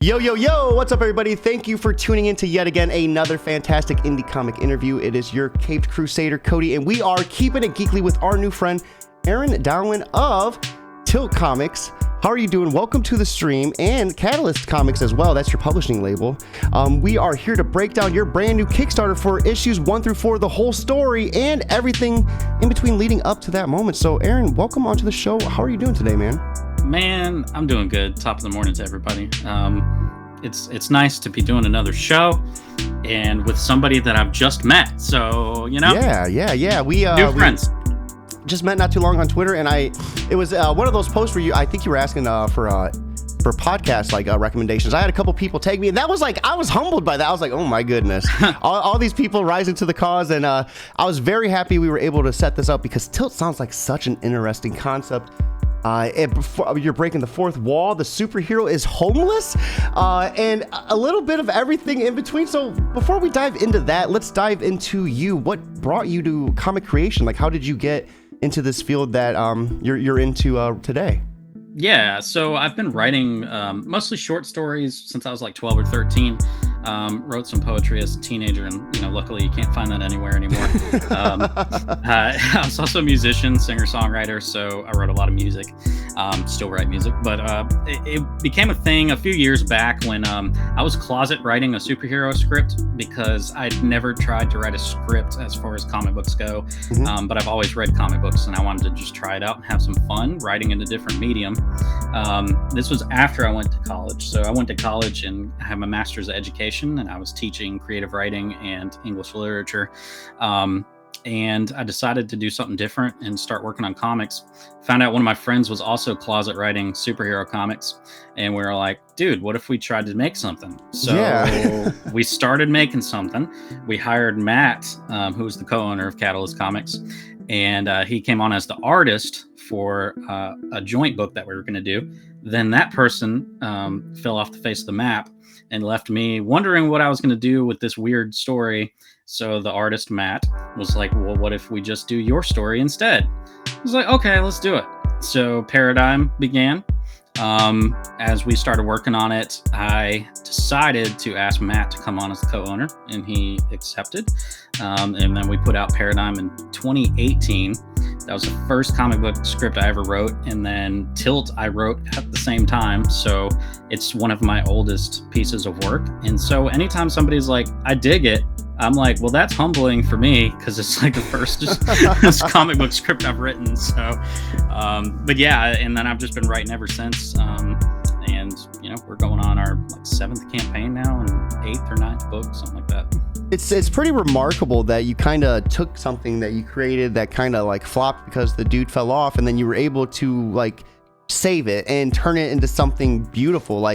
Yo, what's up, everybody? Thank you for tuning in to yet again another fantastic indie comic interview. It is your Caped Crusader, Cody, and we are keeping it geekly with our new friend, Aaron Dowen of Tilt Comics. How are you doing? Welcome to the stream, and Catalyst Comics as well. That's your publishing label. We are here to break down your brand new Kickstarter for issues 1 through 4, the whole story, and everything in between leading up to that moment. So, Aaron, welcome onto the show. How are you doing today, man? Man, I'm doing good. Top of the morning to everybody. It's nice to be doing another show, and with somebody that I've just met. So, you know. Yeah. New friends. Just met not too long on Twitter, and it was one of those posts where I think you were asking for podcast recommendations. I had a couple people tag me, and that was I was humbled by that. I was like, oh my goodness, all these people rising to the cause, and I was very happy we were able to set this up because Tilt sounds like such an interesting concept. You're breaking the fourth wall. The superhero is homeless, and a little bit of everything in between. So before we dive into that, let's dive into you. What brought you to comic creation? How did you get into this field that you're into today? Yeah, so I've been writing mostly short stories since I was 12 or 13. Wrote some poetry as a teenager, and luckily you can't find that anywhere anymore. I was also a musician, singer-songwriter, so I wrote a lot of music. Still write music, but it became a thing a few years back when I was closet writing a superhero script because I'd never tried to write a script as far as comic books go. But I've always read comic books, and I wanted to just try it out and have some fun writing in a different medium. This was after I went to college. So I went to college and I have my master's of education, and I was teaching creative writing and English literature. And I decided to do something different and start working on comics. Found out one of my friends was also closet writing superhero comics. And we were like, dude, what if we tried to make something? So we started making something. We hired Matt, who was the co-owner of Catalyst Comics. And he came on as the artist for a joint book that we were going to do. Then that person fell off the face of the map and left me wondering what I was going to do with this weird story. So the artist, Matt, was like, well, what if we just do your story instead? I was like, okay, let's do it. So Paradigm began. As we started working on it, I decided to ask Matt to come on as the co-owner, and he accepted. And then we put out Paradigm in 2018. That was the first comic book script I ever wrote. And then Tilt I wrote at the same time. So it's one of my oldest pieces of work. And so anytime somebody's like, I dig it, I'm like, well, that's humbling for me because it's the first just comic book script I've written. So, but yeah, and then I've just been writing ever since. And we're going on our 7th campaign now and 8th or 9th book, something like that. It's pretty remarkable that you kind of took something that you created that kind of flopped because the dude fell off, and then you were able to save it and turn it into something beautiful.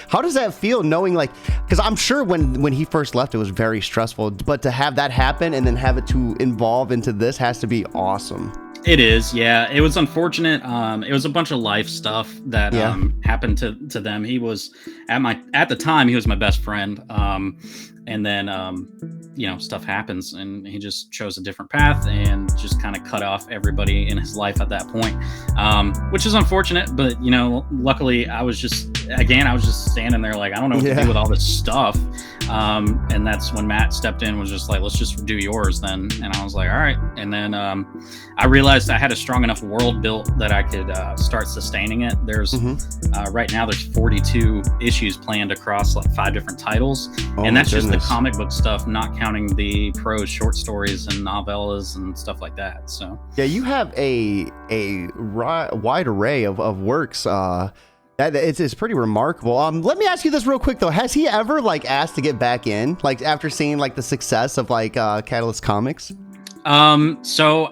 How does that feel knowing because I'm sure when he first left it was very stressful, but to have that happen and then have it to evolve into this has to be awesome. It is, yeah. It was unfortunate. It was a bunch of life stuff that happened to them. He was at the time he was my best friend. And then, stuff happens, and he just chose a different path and just kind of cut off everybody in his life at that point, which is unfortunate. But, luckily I was just standing there I don't know what to do with all this stuff. And that's when Matt stepped in, was just let's just do yours then. And I was like, all right. And then I realized I had a strong enough world built that I could start sustaining it. There's right now there's 42 issues planned across 5 different titles. And that's just the comic book stuff, not counting the prose short stories and novellas and stuff like that. So yeah, you have a wide array of works. That it's pretty remarkable. Let me ask you this real quick though. Has he ever asked to get back in, after seeing the success of Catalyst Comics? So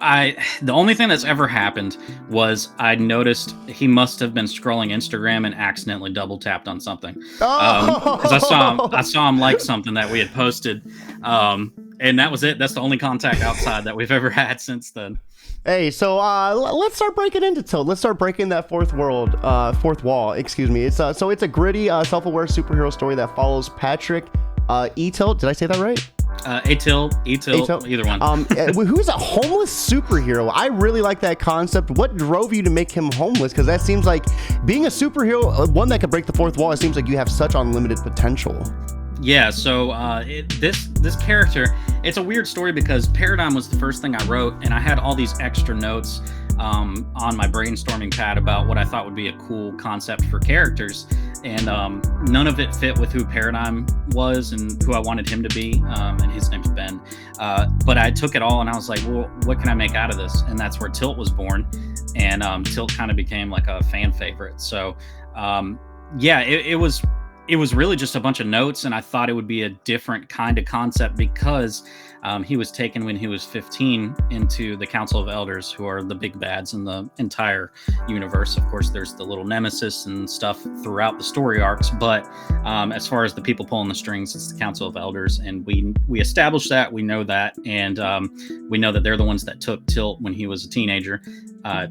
the only thing that's ever happened was I noticed he must have been scrolling Instagram and accidentally double tapped on something. Because I saw him like something that we had posted. And that was it. That's the only contact outside that we've ever had since then. Hey, so let's start breaking into Tilt. Let's start breaking that fourth wall. Excuse me. It's a gritty, self-aware superhero story that follows Patrick Eitilt. Did I say that right? Eitilt, either one. Who's a homeless superhero? I really like that concept. What drove you to make him homeless? Because that seems like being a superhero, one that could break the fourth wall. It seems like you have such unlimited potential. Yeah, so this character, it's a weird story because Paradigm was the first thing I wrote, and I had all these extra notes on my brainstorming pad about what I thought would be a cool concept for characters, and none of it fit with who Paradigm was and who I wanted him to be, and his name's Ben. But I took it all and I was like, well, what can I make out of this? And that's where Tilt was born, and Tilt kind of became like a fan favorite. So yeah, it was really just a bunch of notes, and I thought it would be a different kind of concept because he was taken when he was 15 into the Council of Elders, who are the big bads in the entire universe. Of course, there's the little nemesis and stuff throughout the story arcs, but as far as the people pulling the strings, it's the Council of Elders, and we established that, we know that, and we know that they're the ones that took Tilt when he was a teenager,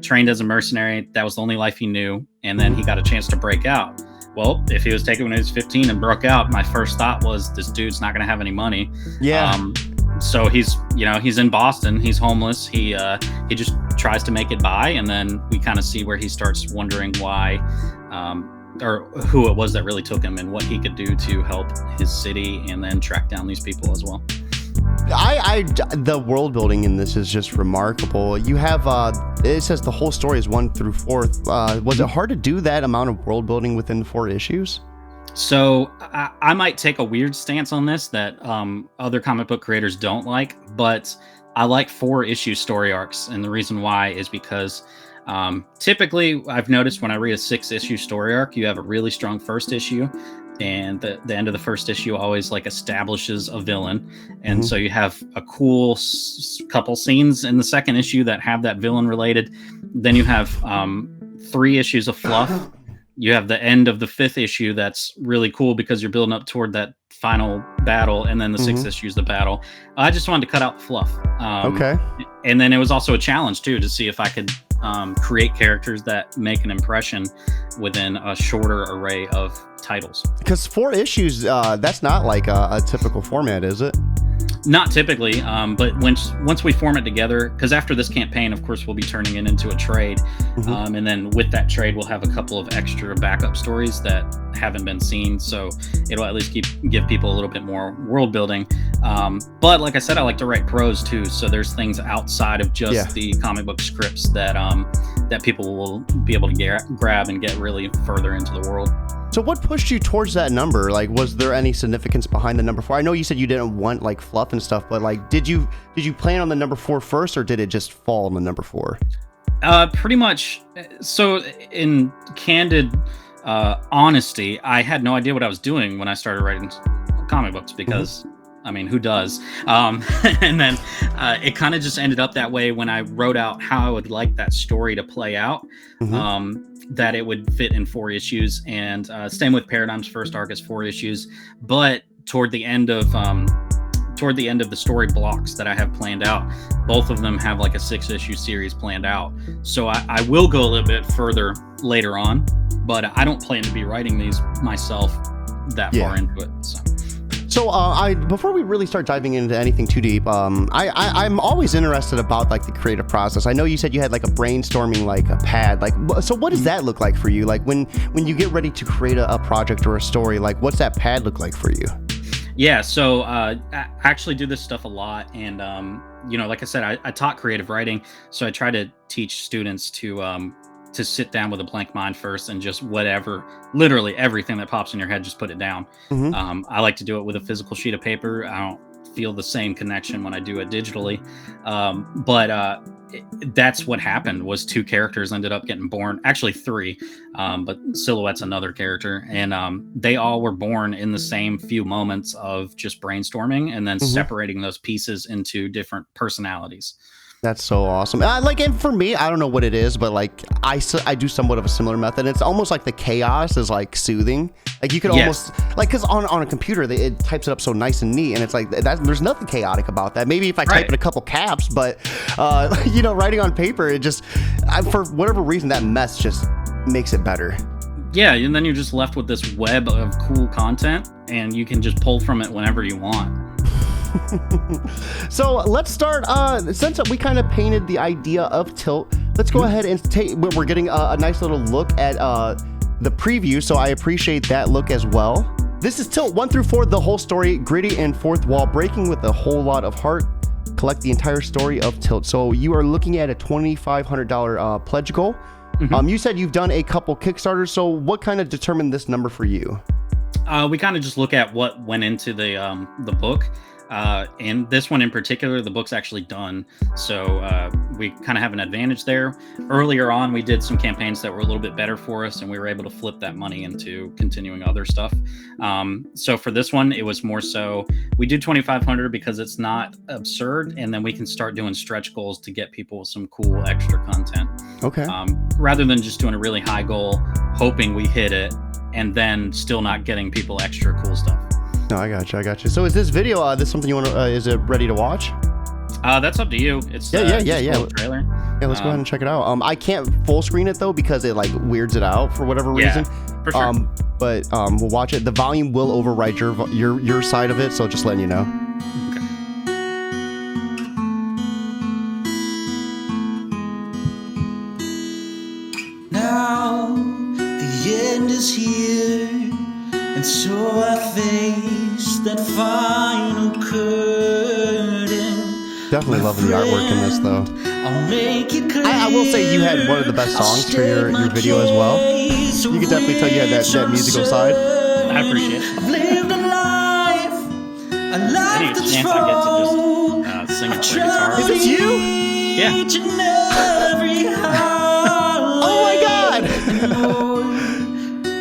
trained as a mercenary. That was the only life he knew, and then he got a chance to break out. Well, if he was taken when he was 15 and broke out, my first thought was, this dude's not going to have any money. Yeah. So he's in Boston. He's homeless. He just tries to make it by, and then we kind of see where he starts wondering why, or who it was that really took him, and what he could do to help his city, and then track down these people as well. The world building in this is just remarkable. You have it says the whole story is 1 through 4. Was it hard to do that amount of world building within 4 issues? So I might take a weird stance on this that other comic book creators don't like, but I like 4-issue story arcs, and the reason why is because typically I've noticed when I read a 6-issue story arc, you have a really strong first issue, and the end of the first issue always like establishes a villain, and so you have a cool couple scenes in the second issue that have that villain related. Then you have 3 issues of fluff. You have the end of the 5th issue that's really cool because you're building up toward that final battle, and then the 6th issue is the battle. I just wanted to cut out the fluff. Okay. And then it was also a challenge too to see if I could create characters that make an impression within a shorter array of titles. Because 4 issues, that's not like a typical format, is it? Not typically, but once we form it together, because after this campaign, of course, we'll be turning it into a trade, and then with that trade, we'll have a couple of extra backup stories that haven't been seen, so it'll at least give people a little bit more world building. But like I said, I like to write prose too, so there's things outside of just the comic book scripts that people will be able to grab and get really further into the world. So what pushed you towards that number? Like, was there any significance behind the number 4? I know you said you didn't want like fluff and stuff, but like, did you plan on the number 4 first, or did it just fall on the number 4? Pretty much. So in candid honesty, I had no idea what I was doing when I started writing comic books because I mean, who does? And then it kind of just ended up that way when I wrote out how I would like that story to play out. That it would fit in 4 issues, and same with Paradigm's first arc is 4 issues, but toward the end of the story blocks that I have planned out, both of them have like a 6-issue series planned out. So I will go a little bit further later on, but I don't plan to be writing these myself that far into it. So before we really start diving into anything too deep, I'm always interested about like the creative process. I know you said you had like a brainstorming like a pad. Like, so what does that look like for you? Like when you get ready to create a project or a story, like what's that pad look like for you? Yeah, so I actually do this stuff a lot, and like I said, I taught creative writing, so I try to teach students to sit down with a blank mind first and just literally everything that pops in your head, just put it down. I like to do it with a physical sheet of paper. I don't feel the same connection when I do it digitally. But that's what happened, was 2 characters ended up getting born, actually 3, but Silhouette's another character. And they all were born in the same few moments of just brainstorming and then separating those pieces into different personalities. That's so awesome. And for me, I don't know what it is, but like I do somewhat of a similar method. It's almost like the chaos is like soothing. Like you could almost like, because on a computer, it types it up so nice and neat, and it's like there's nothing chaotic about that. Maybe if I type in a couple caps, but writing on paper, it just for whatever reason that mess just makes it better. Yeah, and then you're just left with this web of cool content, and you can just pull from it whenever you want. So let's start. Since we kind of painted the idea of Tilt, let's go ahead and we're getting a nice little look at the preview. So I appreciate that look as well. This is Tilt 1 through 4, the whole story, gritty and fourth wall breaking with a whole lot of heart. Collect the entire story of Tilt. So you are looking at a $2,500 pledge goal. You said you've done a couple Kickstarters. So what kind of determined this number for you? We kind of just look at what went into the book. And this one in particular, the book's actually done. So we kind of have an advantage there. Earlier on, we did some campaigns that were a little bit better for us, and we were able to flip that money into continuing other stuff. So for this one, it was more so we do 2,500 because it's not absurd, and then we can start doing stretch goals to get people some cool extra content. Okay. Rather than just doing a really high goal, hoping we hit it, and then still not getting people extra cool stuff. No, I got you. So is this video, this something you want to, is it ready to watch? That's up to you. It's yeah. A trailer. Yeah, let's go ahead and check it out. I can't full screen it though, because it like weirds it out for whatever reason. For sure. But we'll watch it. The volume will override your side of it. So just letting you know. Okay. Now the end is here. And so I face that final curtain. Definitely loving the artwork in this, though. I will say you had one of the best songs for your video as well. You can definitely tell you had that musical side. I appreciate it. Any chance I get to just sing it for guitar? Is this you? Yeah. Oh my God!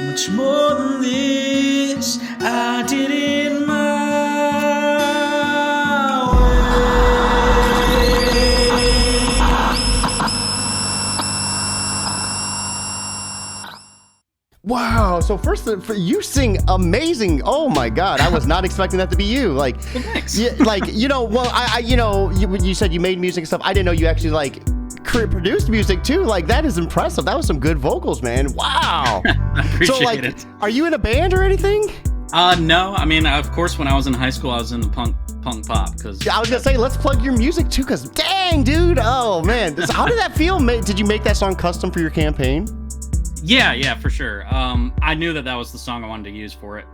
Much more than this, I did it my way. Wow! So first, you sing amazing. Oh my God! I was not expecting that to be you. Like, thanks. Yeah, like Well, you said you made music and stuff. I didn't know you actually like produced music too. Like, that is impressive. That was some good vocals, man. Wow. I appreciate it. Are you in a band or anything? No. I mean, of course, when I was in high school, I was in the punk pop. Because I was gonna say, let's plug your music too. Cause dang, dude. Oh man. How did that feel? Did you make that song custom for your campaign? Yeah, for sure. I knew that was the song I wanted to use for it,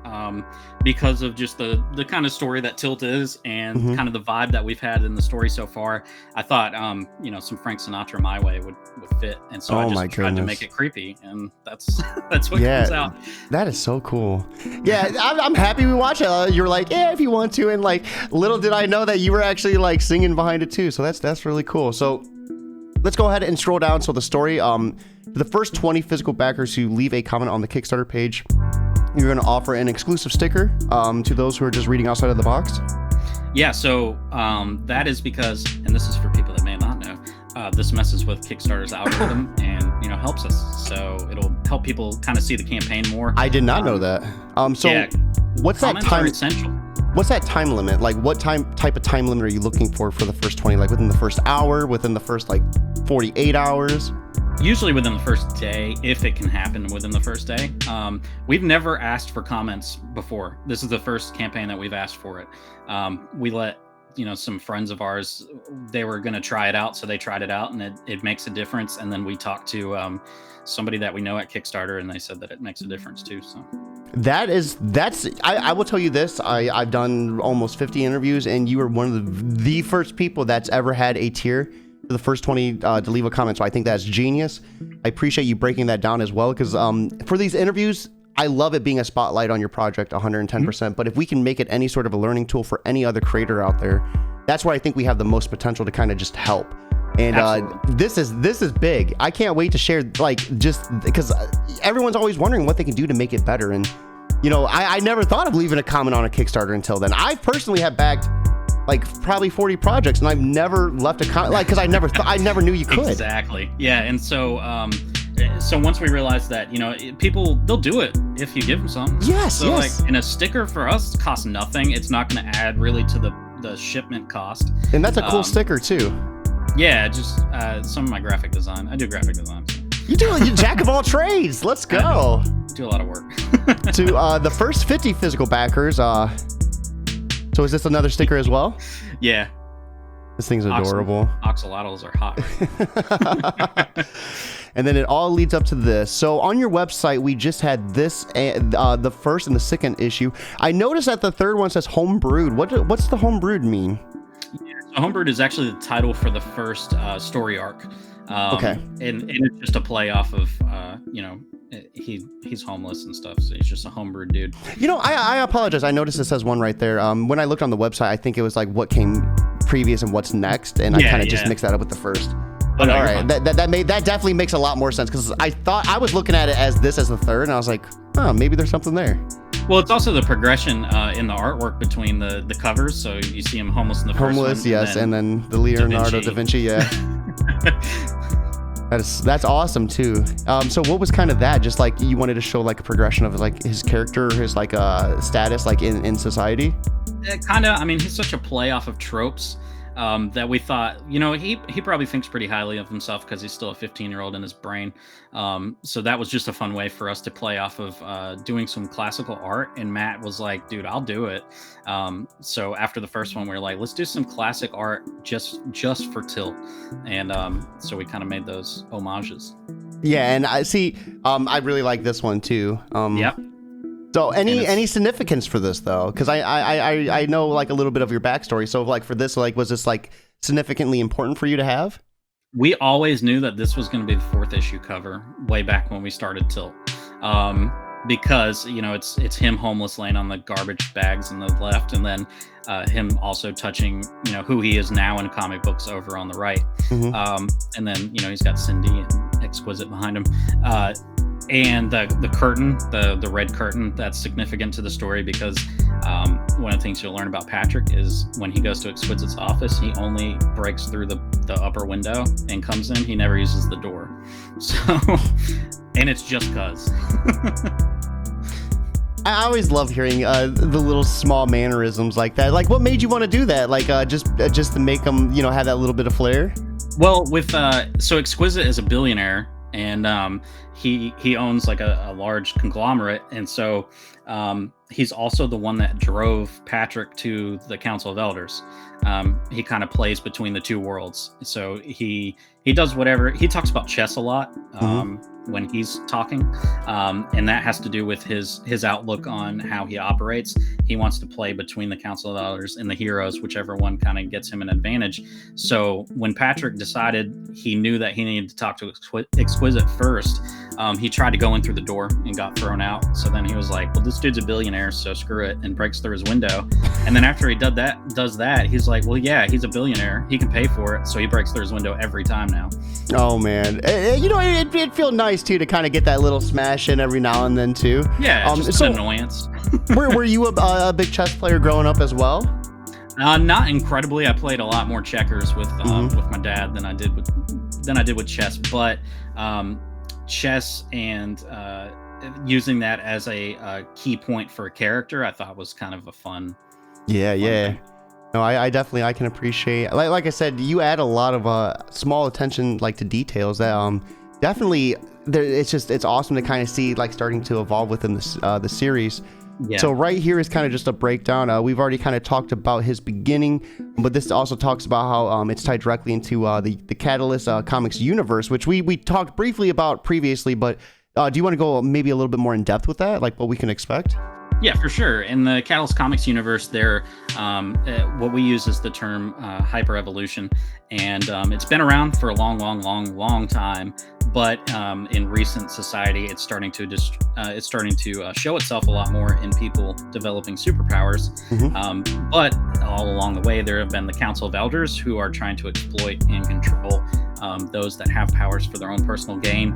because of just the kind of story that Tilt is, and kind of the vibe that we've had in the story so far. I thought, some Frank Sinatra "My Way" would fit, and so I just tried to make it creepy, and that's what comes out. That is so cool. Yeah, I'm happy we watched it. You were like, yeah, if you want to, and like, little did I know that you were actually like singing behind it too. So that's really cool. So let's go ahead and scroll down. So the story, the first 20 physical backers who leave a comment on the Kickstarter page, you're going to offer an exclusive sticker to those who are just reading outside of the box. Yeah, so that is because, and this is for people that may not know, this messes with Kickstarter's algorithm and helps us. So it'll help people kind of see the campaign more. I did not know that. What's that time? Essential. What's that time limit? Like, what type of time limit are you looking for the first 20? Like within the first hour, within the first 48 hours? Usually within the first day, if it can happen within the first day. We've never asked for comments before. This is the first campaign that we've asked for it. We let some friends of ours, they were going to try it out, so they tried it out, and it makes a difference. And then we talked to somebody that we know at Kickstarter, and they said that it makes a difference too. So I will tell you this. I've done almost 50 interviews, and you were one of the first people that's ever had a tier for the first 20 to leave a comment. So I think that's genius. I appreciate you breaking that down as well, because for these interviews, I love it being a spotlight on your project 110%. But if we can make it any sort of a learning tool for any other creator out there, that's where I think we have the most potential to kind of just help. And this is big. I can't wait to share, just because everyone's always wondering what they can do to make it better. And I never thought of leaving a comment on a Kickstarter until then. I personally have backed probably 40 projects, and I've never left a comment, because I never knew you could. Exactly. Yeah. And so once we realized that, people, they'll do it if you give them some. Yes. So and a sticker for us costs nothing. It's not going to add really to the shipment cost. And that's a cool sticker too. Yeah. Just some of my graphic design. I do graphic design. You're jack of all trades. Let's go. Do a lot of work. To the first 50 physical backers, so So is this another sticker as well? Yeah. This thing's adorable. Oxalotls are hot. And then it all leads up to this. So on your website, we just had this, the first and the second issue. I noticed that the third one says homebrewed. What's the homebrewed mean? Yeah, so homebrewed is actually the title for the first story arc. Okay. And it's just a play off of, he's homeless and stuff, so he's just a homebrewed dude. I apologize. I noticed it says one right there. When I looked on the website, I think it was like what came previous and what's next, and I kind of just mixed that up with the first. But all right, that definitely makes a lot more sense, because I thought I was looking at it as the third, and I was like, oh, maybe there's something there. Well, it's also the progression in the artwork between the covers. So you see him homeless in the first one. Yes, and then the Leonardo da Vinci, yeah. That's awesome too. So what was kind of that? Just like you wanted to show like a progression of like his character, his like status like in society? Kind of. I mean, he's such a play off of tropes. That we thought, he probably thinks pretty highly of himself because he's still a 15-year-old in his brain. So that was just a fun way for us to play off of doing some classical art. And Matt was like, dude, I'll do it. So after the first one, we were like, let's do some classic art just for Tilt. And so we kind of made those homages. Yeah, and I see. I really like this one too. Yep. So any significance for this though? Because I know like a little bit of your backstory. So like for this, like was this like significantly important for you to have? We always knew that this was going to be the fourth issue cover way back when we started Tilt, because it's him homeless laying on the garbage bags on the left, and then him also touching who he is now in comic books over on the right, and then he's got Cindy and Exquisite behind him. And the curtain, the red curtain, that's significant to the story because one of the things you'll learn about Patrick is when he goes to Exquisite's office, he only breaks through the upper window and comes in. He never uses the door. So, and it's just cause. I always love hearing the little small mannerisms like that. Like, what made you want to do that? Like, just to make them, have that little bit of flair? Well, so Exquisite is a billionaire. And he owns like a large conglomerate, and so he's also the one that drove Patrick to the Council of Elders. He kind of plays between the two worlds, so he does whatever. He talks about chess a lot when he's talking, and that has to do with his outlook on how he operates. He wants to play between the Council of Elders and the heroes, whichever one kind of gets him an advantage. So when Patrick decided he knew that he needed to talk to Exquisite first, he tried to go in through the door and got thrown out. So then he was like, well, this dude's a billionaire, so screw it, and breaks through his window. And then after he does that, he's like, well, yeah, he's a billionaire, he can pay for it, so he breaks through his window every time now. Oh man, it'd feel nice too to kind of get that little smash in every now and then too. Yeah, just an annoyance. were you a big chess player growing up as well? Not incredibly. I played a lot more checkers with my dad than I did with chess. But chess and using that as a key point for a character, I thought was kind of a fun. Yeah. Thing. No, I definitely I can appreciate. Like I said, you add a lot of small attention like to details that definitely. It's awesome to kind of see like starting to evolve within the series. Yeah. So right here is kind of just a breakdown. We've already kind of talked about his beginning, but this also talks about how it's tied directly into the Catalyst Comics universe, which we talked briefly about previously. But do you want to go maybe a little bit more in depth with that, like what we can expect? Yeah, for sure. In the Catalyst Comics universe, there, what we use is the term hyper-evolution, and it's been around for a long time. But in recent society, it's starting to show itself a lot more in people developing superpowers. But all along the way, there have been the Council of Elders who are trying to exploit and control those that have powers for their own personal gain,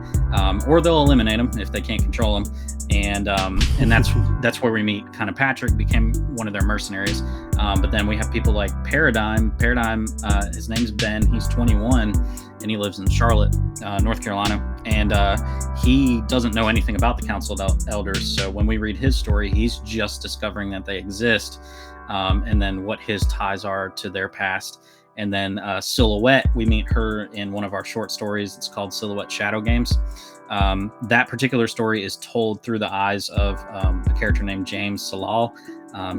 or they'll eliminate them if they can't control them. And that's where we meet. Kind of Patrick became one of their mercenaries, but then we have people like Paradigm. His name's Ben. He's 21 and he lives in Charlotte, North Carolina, and he doesn't know anything about the Council of Elders. So when we read his story, he's just discovering that they exist, and then what his ties are to their past. And then Silhouette, we meet her in one of our short stories. It's called Silhouette Shadow Games. That particular story is told through the eyes of a character named James Salal.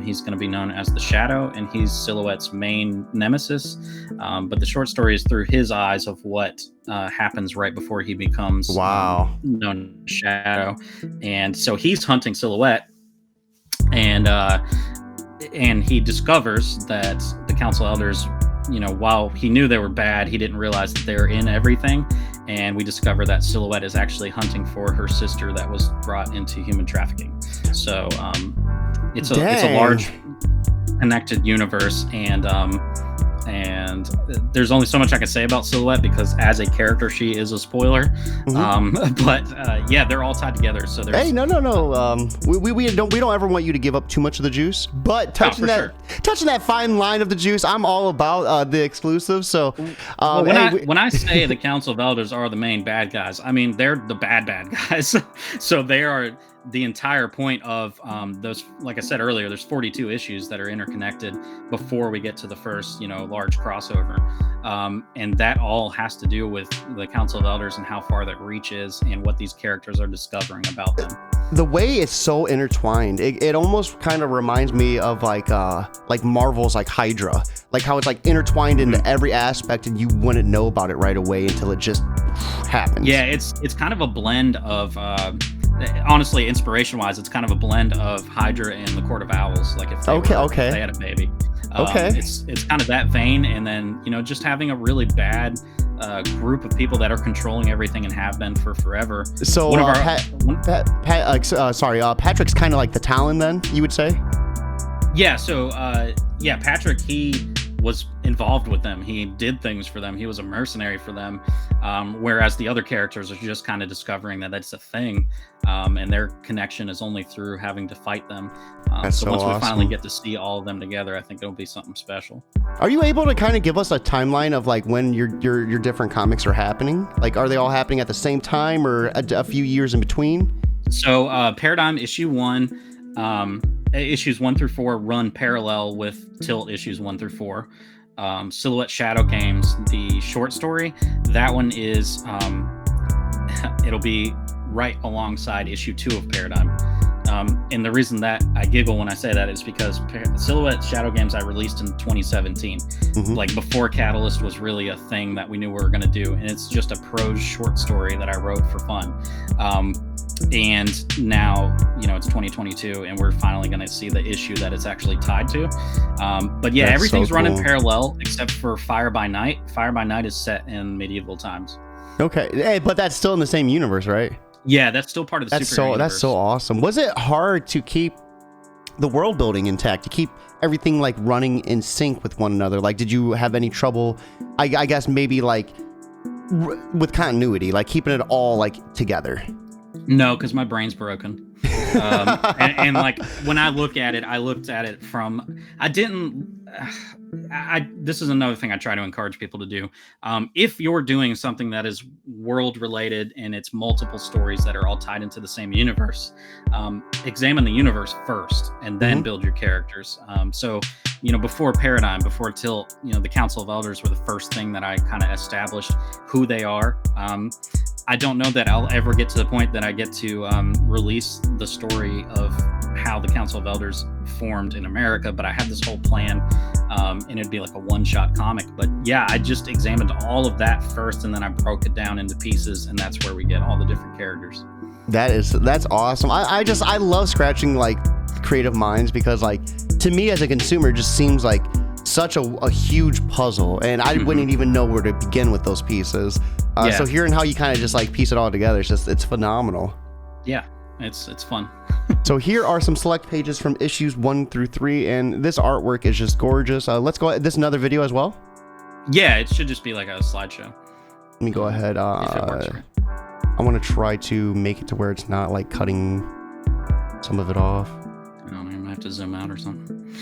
He's going to be known as the Shadow, and he's Silhouette's main nemesis. But the short story is through his eyes of what happens right before he becomes known as Shadow. And so he's hunting Silhouette, and he discovers that the Council Elders, while he knew they were bad, he didn't realize that they were in everything. And we discover that Silhouette is actually hunting for her sister that was brought into human trafficking. So it's a large connected universe, and there's only so much I can say about Silhouette because as a character she is a spoiler. But they're all tied together. So there's no. We don't ever want you to give up too much of the juice, but touching that fine line of the juice, I'm all about the exclusive. So when I say the Council of Elders are the main bad guys, I mean they're the bad guys. So they are the entire point of those. Like I said earlier, there's 42 issues that are interconnected before we get to the first large crossover, and that all has to do with the Council of Elders and how far that reach is and what these characters are discovering about them. The way it's so intertwined, it almost kind of reminds me of like Marvel's like Hydra, like how it's like intertwined into every aspect and you wouldn't know about it right away until it just happens. Yeah, it's kind of a blend of honestly, inspiration-wise, it's kind of a blend of Hydra and the Court of Owls. Like if they had a baby. It's kind of that vein, and then just having a really bad group of people that are controlling everything and have been for forever. So Patrick's kind of like the Talon, then you would say? Yeah. So Patrick, he was involved with them. He did things for them. He was a mercenary for them. Whereas the other characters are just kind of discovering that that's a thing. And their connection is only through having to fight them. So once we finally get to see all of them together, I think it'll be something special. Are you able to kind of give us a timeline of like when your different comics are happening? Like, are they all happening at the same time or a few years in between? So Paradigm issue 1, issues 1 through 4 run parallel with Tilt issues 1 through 4. Silhouette Shadow Games, the short story, that one is it'll be right alongside issue 2 of Paradigm. And the reason that I giggle when I say that is because Silhouette Shadow Games I released in 2017, like before Catalyst was really a thing that we knew we were going to do, and it's just a prose short story that I wrote for fun. And now, it's 2022 and we're finally going to see the issue that it's actually tied to. But yeah, that's everything's running parallel except for Fire by Night. Fire by Night is set in medieval times. Okay. Hey, but that's still in the same universe, right? Yeah, that's still part of the superhero universe. That's so awesome. Was it hard to keep the world building intact, to keep everything like running in sync with one another? Like, did you have any trouble, I guess maybe like with continuity, like keeping it all like together? No, because my brain's broken. And like when I look at it, I looked at it from, this is another thing I try to encourage people to do. If you're doing something that is world related and it's multiple stories that are all tied into the same universe, examine the universe first and then build your characters. So, before Paradigm, before Tilt, the Council of Elders were the first thing that I kind of established who they are. I don't know that I'll ever get to the point that I get to release the story of how the Council of Elders formed in America, but I had this whole plan, and it'd be like a one-shot comic. But yeah, I just examined all of that first, and then I broke it down into pieces, and that's where we get all the different characters. That's awesome. I love scratching like creative minds, because like to me as a consumer, it just seems like such a huge puzzle, and I wouldn't even know where to begin with those pieces. So hearing how you kind of just like piece it all together, it's phenomenal. Yeah, it's fun. So here are some select pages from issues 1 through 3, and this artwork is just gorgeous. Let's go. This is another video as well? Yeah, it should just be like a slideshow. Let me go ahead. I want to try to make it to where it's not like cutting some of it off. I don't know, I might have to zoom out or something.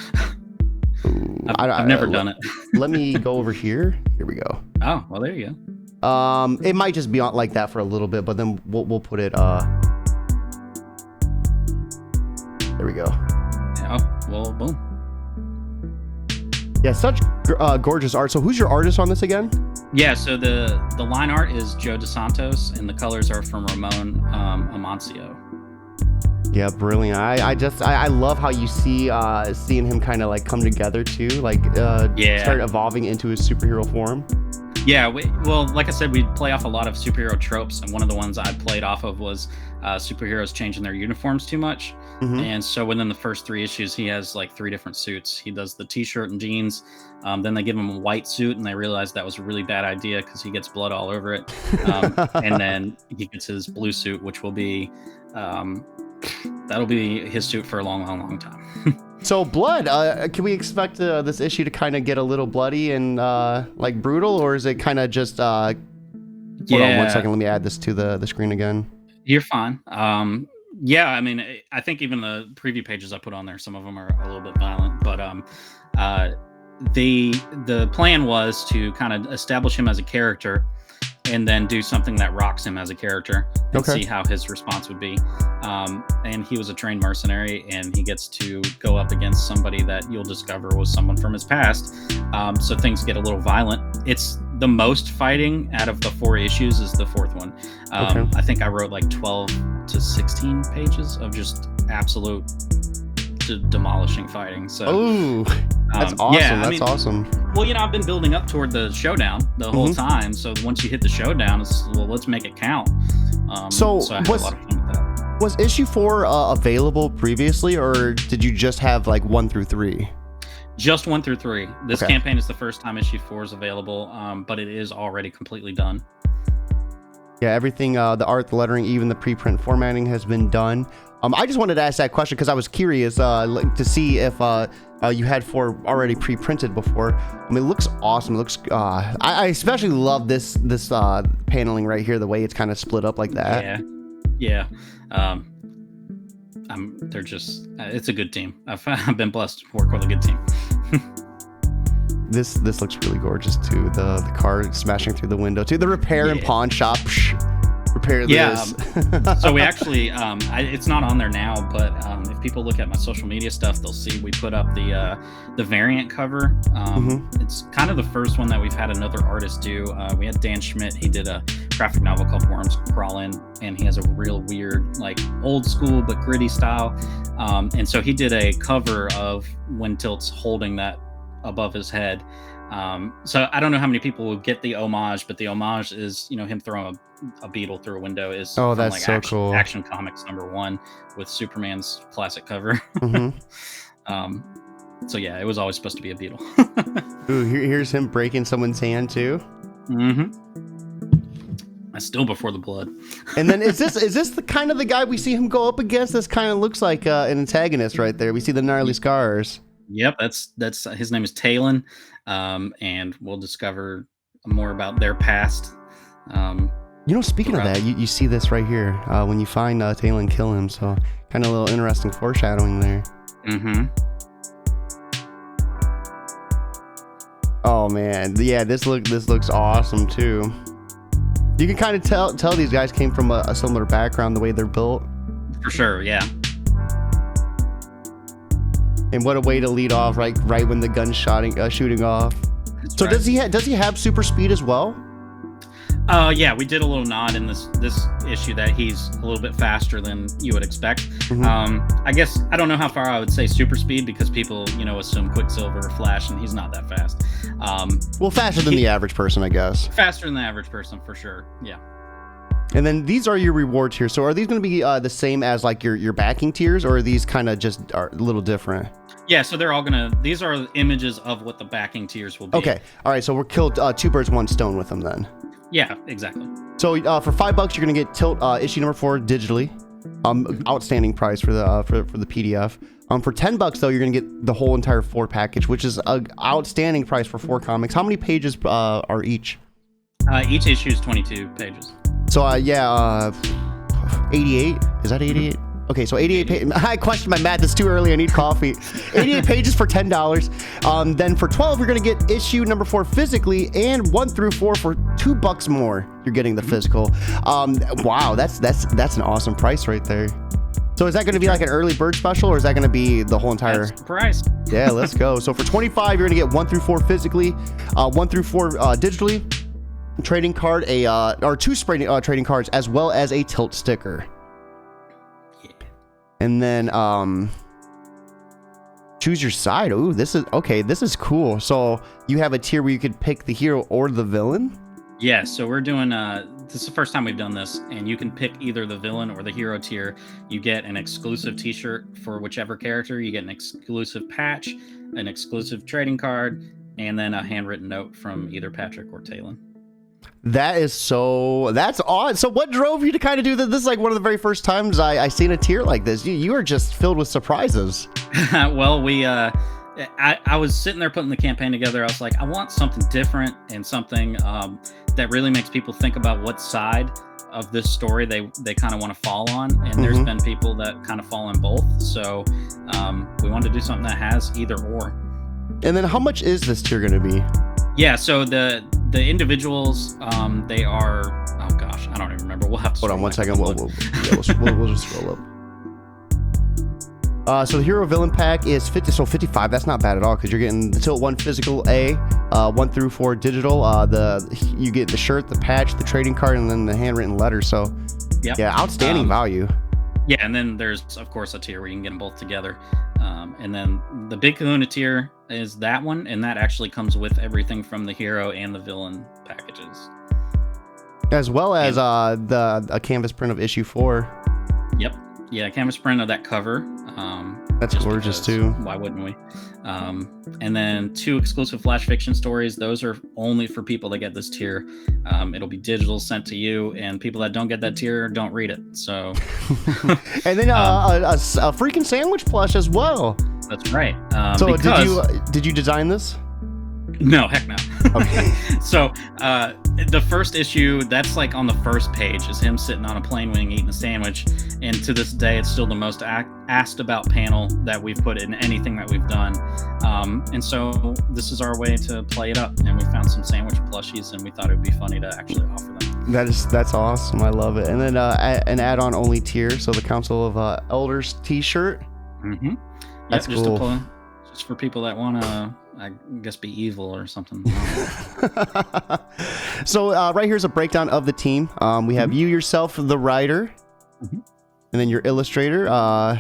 Ooh, I've never done it. Let me go over here. Here we go. Oh, well, there you go. It might just be on like that for a little bit, but then we'll put it. There we go. Oh, well, boom. Yeah, such gorgeous art. So who's your artist on this again? Yeah, so the line art is Joe DeSantos, and the colors are from Ramon Amancio. Yeah, brilliant. I love how you see seeing him kind of like come together too, like start evolving into his superhero form. Yeah, well, like I said, we play off a lot of superhero tropes, and one of the ones I played off of was superheroes changing their uniforms too much. And so within the first 3 issues, he has like 3 different suits. He does the t-shirt and jeans. Then they give him a white suit, and they realize that was a really bad idea because he gets blood all over it. And then he gets his blue suit, which will be that'll be his suit for a long, long, long time. So blood, can we expect this issue to kind of get a little bloody and like brutal, or is it kind of just hold on 1 second, let me add this to the screen again. You're fine. Yeah, I mean, I think even the preview pages I put on there, some of them are a little bit violent, but the plan was to kind of establish him as a character and then do something that rocks him as a character and see how his response would be. And he was a trained mercenary, and he gets to go up against somebody that you'll discover was someone from his past. So things get a little violent. It's the most fighting out of the 4 issues is the 4th one. I think I wrote like 12 to 16 pages of just absolute demolishing fighting. So that's awesome. Yeah, that's awesome. Well, you know, I've been building up toward the showdown the whole time. So once you hit the showdown, it's let's make it count. So I had a lot of fun with that. Was issue 4 available previously, or did you just have like 1 through 3? Just 1 through 3. This campaign is the first time issue 4 is available, but it is already completely done. Yeah, everything, the art, the lettering, even the preprint formatting has been done. I just wanted to ask that question because I was curious to see if you had 4 already pre-printed before. I mean, it looks awesome. It looks. I especially love this paneling right here, the way it's kind of split up like that. Yeah. They're just. It's a good team. I've been blessed to work with a good team. This looks really gorgeous too. The car smashing through the window too. The repair and pawn shop. Repair this. So we actually, it's not on there now, but if people look at my social media stuff, they'll see we put up the variant cover. It's kind of the first one that we've had another artist do. We had Dan Schmidt. He did a graphic novel called Worms Crawl In, and he has a real weird, like old school but gritty style. And so he did a cover of when Tilt's holding that above his head. So I don't know how many people will get the homage, but the homage is, you know, him throwing a beetle through a window is that's like so cool. Action Comics #1 with Superman's classic cover. So yeah, it was always supposed to be a beetle. Ooh, here's him breaking someone's hand too. That's still before the blood. And then is this the kind of the guy we see him go up against? This kind of looks like an antagonist right there. We see the gnarly scars. Yep, that's his name is Talon, and we'll discover more about their past. You know, speaking of that, you see this right here when you find Talon, kill him. So kind of a little interesting foreshadowing there. Oh man, yeah, this looks awesome too. You can kind of tell these guys came from a similar background, the way they're built. For sure, yeah. And what a way to lead off, right when the gun's shooting off. That's so right. does he have super speed as well? Yeah, we did a little nod in this issue that he's a little bit faster than you would expect. I guess I don't know how far I would say super speed because people, you know, assume Quicksilver or Flash, and he's not that fast. Well, faster than the average person, I guess. Faster than the average person for sure. Yeah. And then these are your rewards here. So are these going to be the same as like your backing tiers, or are these kind of just are a little different? Yeah, so they're all these are images of what the backing tiers will be. Okay. All right. So we're killed 2 birds, 1 stone with them then. Yeah, exactly. So for $5, you're going to get Tilt issue #4 digitally. Outstanding price for the PDF. For $10 though, you're going to get the whole entire 4 package, which is an outstanding price for 4 comics. How many pages are each? Each issue is 22 pages. So 88. Is that 88? Okay, so 88 pages. I questioned my math. It's too early. I need coffee. 88 pages for $10. Then for $12, you're going to get issue #4 physically, and 1 through 4 for $2 more. You're getting the physical. Wow, that's an awesome price right there. So is that going to be like an early bird special, or is that going to be the whole entire price? Yeah, let's go. So for $25, you're going to get 1 through 4 physically, 1 through 4 digitally, trading card, or 2 trading cards, as well as a Tilt sticker. And then choose your side. Ooh, this is cool. So you have a tier where you could pick the hero or the villain. Yeah, so we're doing this is the first time we've done this, and you can pick either the villain or the hero tier. You get an exclusive t-shirt for whichever character, you get an exclusive patch, an exclusive trading card, and then a handwritten note from either Patrick or Talon. That's odd. So what drove you to kind of do this? This is like one of the very first times I seen a tier like this. You are just filled with surprises. Well, I was sitting there putting the campaign together. I was like, I want something different and something that really makes people think about what side of this story they kind of want to fall on. And there's been people that kind of fall on both. So we wanted to do something that has either or. And then how much is this tier going to be? Yeah, so the individuals, they are, oh gosh, I don't even remember. We'll have to hold on one second. We'll just scroll up. So the hero villain pack is 55. That's not bad at all because you're getting the Tilt 1 physical A, 1 through 4 digital. You get the shirt, the patch, the trading card, and then the handwritten letter. So yeah, outstanding value. Yeah, and then there's of course a tier where you can get them both together. And then the Big Kahuna tier is that one, and that actually comes with everything from the hero and the villain packages, as well as a canvas print of issue 4. Yep. Yeah, canvas print of that cover. That's gorgeous too. Why wouldn't we? And then 2 exclusive flash fiction stories. Those are only for people that get this tier. It'll be digital sent to you, and people that don't get that tier don't read it. So, and then a freaking sandwich plush as well. That's right. So did you design this? No, heck no. Okay. So the first issue, that's like on the first page, is him sitting on a plane wing eating a sandwich. And to this day, it's still the most asked about panel that we've put in anything that we've done. And so this is our way to play it up. And we found some sandwich plushies, and we thought it would be funny to actually offer them. That's awesome. I love it. And then an add-on only tier. So the Council of Elders t-shirt. Mm-hmm. That's cool. Just for people that want to, I guess, be evil or something. So right here's a breakdown of the team. We have you yourself, the writer, and then your illustrator. How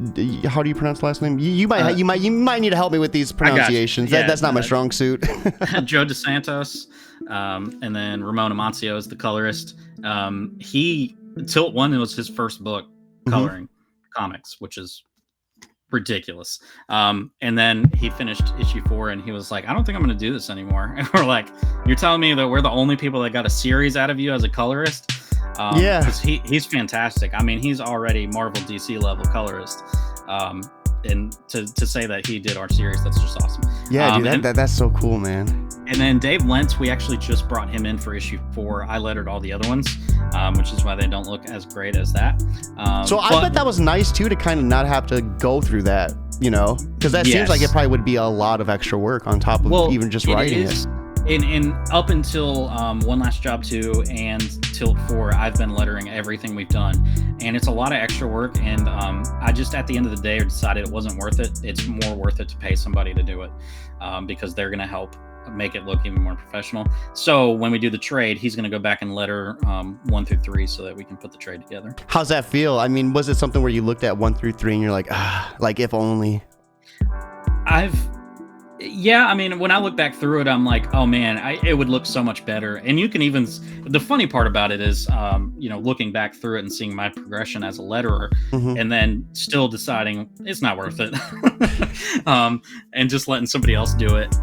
do you pronounce the last name? You might need to help me with these pronunciations. Yeah, that's not my strong suit. Joe DeSantos, and then Ramon Amancio is the colorist. Tilt 1 was his first book coloring comics, which is ridiculous. And then he finished issue 4 and he was like, I don't think I'm going to do this anymore. And we're like, you're telling me that we're the only people that got a series out of you as a colorist? Yeah, because he's fantastic. I mean, he's already Marvel DC level colorist. And to say that he did our series, that's just awesome. Yeah, dude, that's so cool, man. And then Dave Lentz, we actually just brought him in for issue 4. I lettered all the other ones, which is why they don't look as great as that. So I bet that was nice too, to kind of not have to go through that, because that seems like it probably would be a lot of extra work on top of even just writing it. And up until One Last Job 2 and Tilt 4, I've been lettering everything we've done. And it's a lot of extra work. And I just, at the end of the day, decided it wasn't worth it. It's more worth it to pay somebody to do it because they're going to help make it look even more professional. So when we do the trade, he's going to go back and letter 1 through 3 so that we can put the trade together. How's that feel? I mean, was it something where you looked at 1 through 3 and you're like, like if only? Yeah, I mean, when I look back through it, I'm like, oh man, it would look so much better. And you can even, the funny part about it is, looking back through it and seeing my progression as a letterer, and then still deciding it's not worth it, and just letting somebody else do it.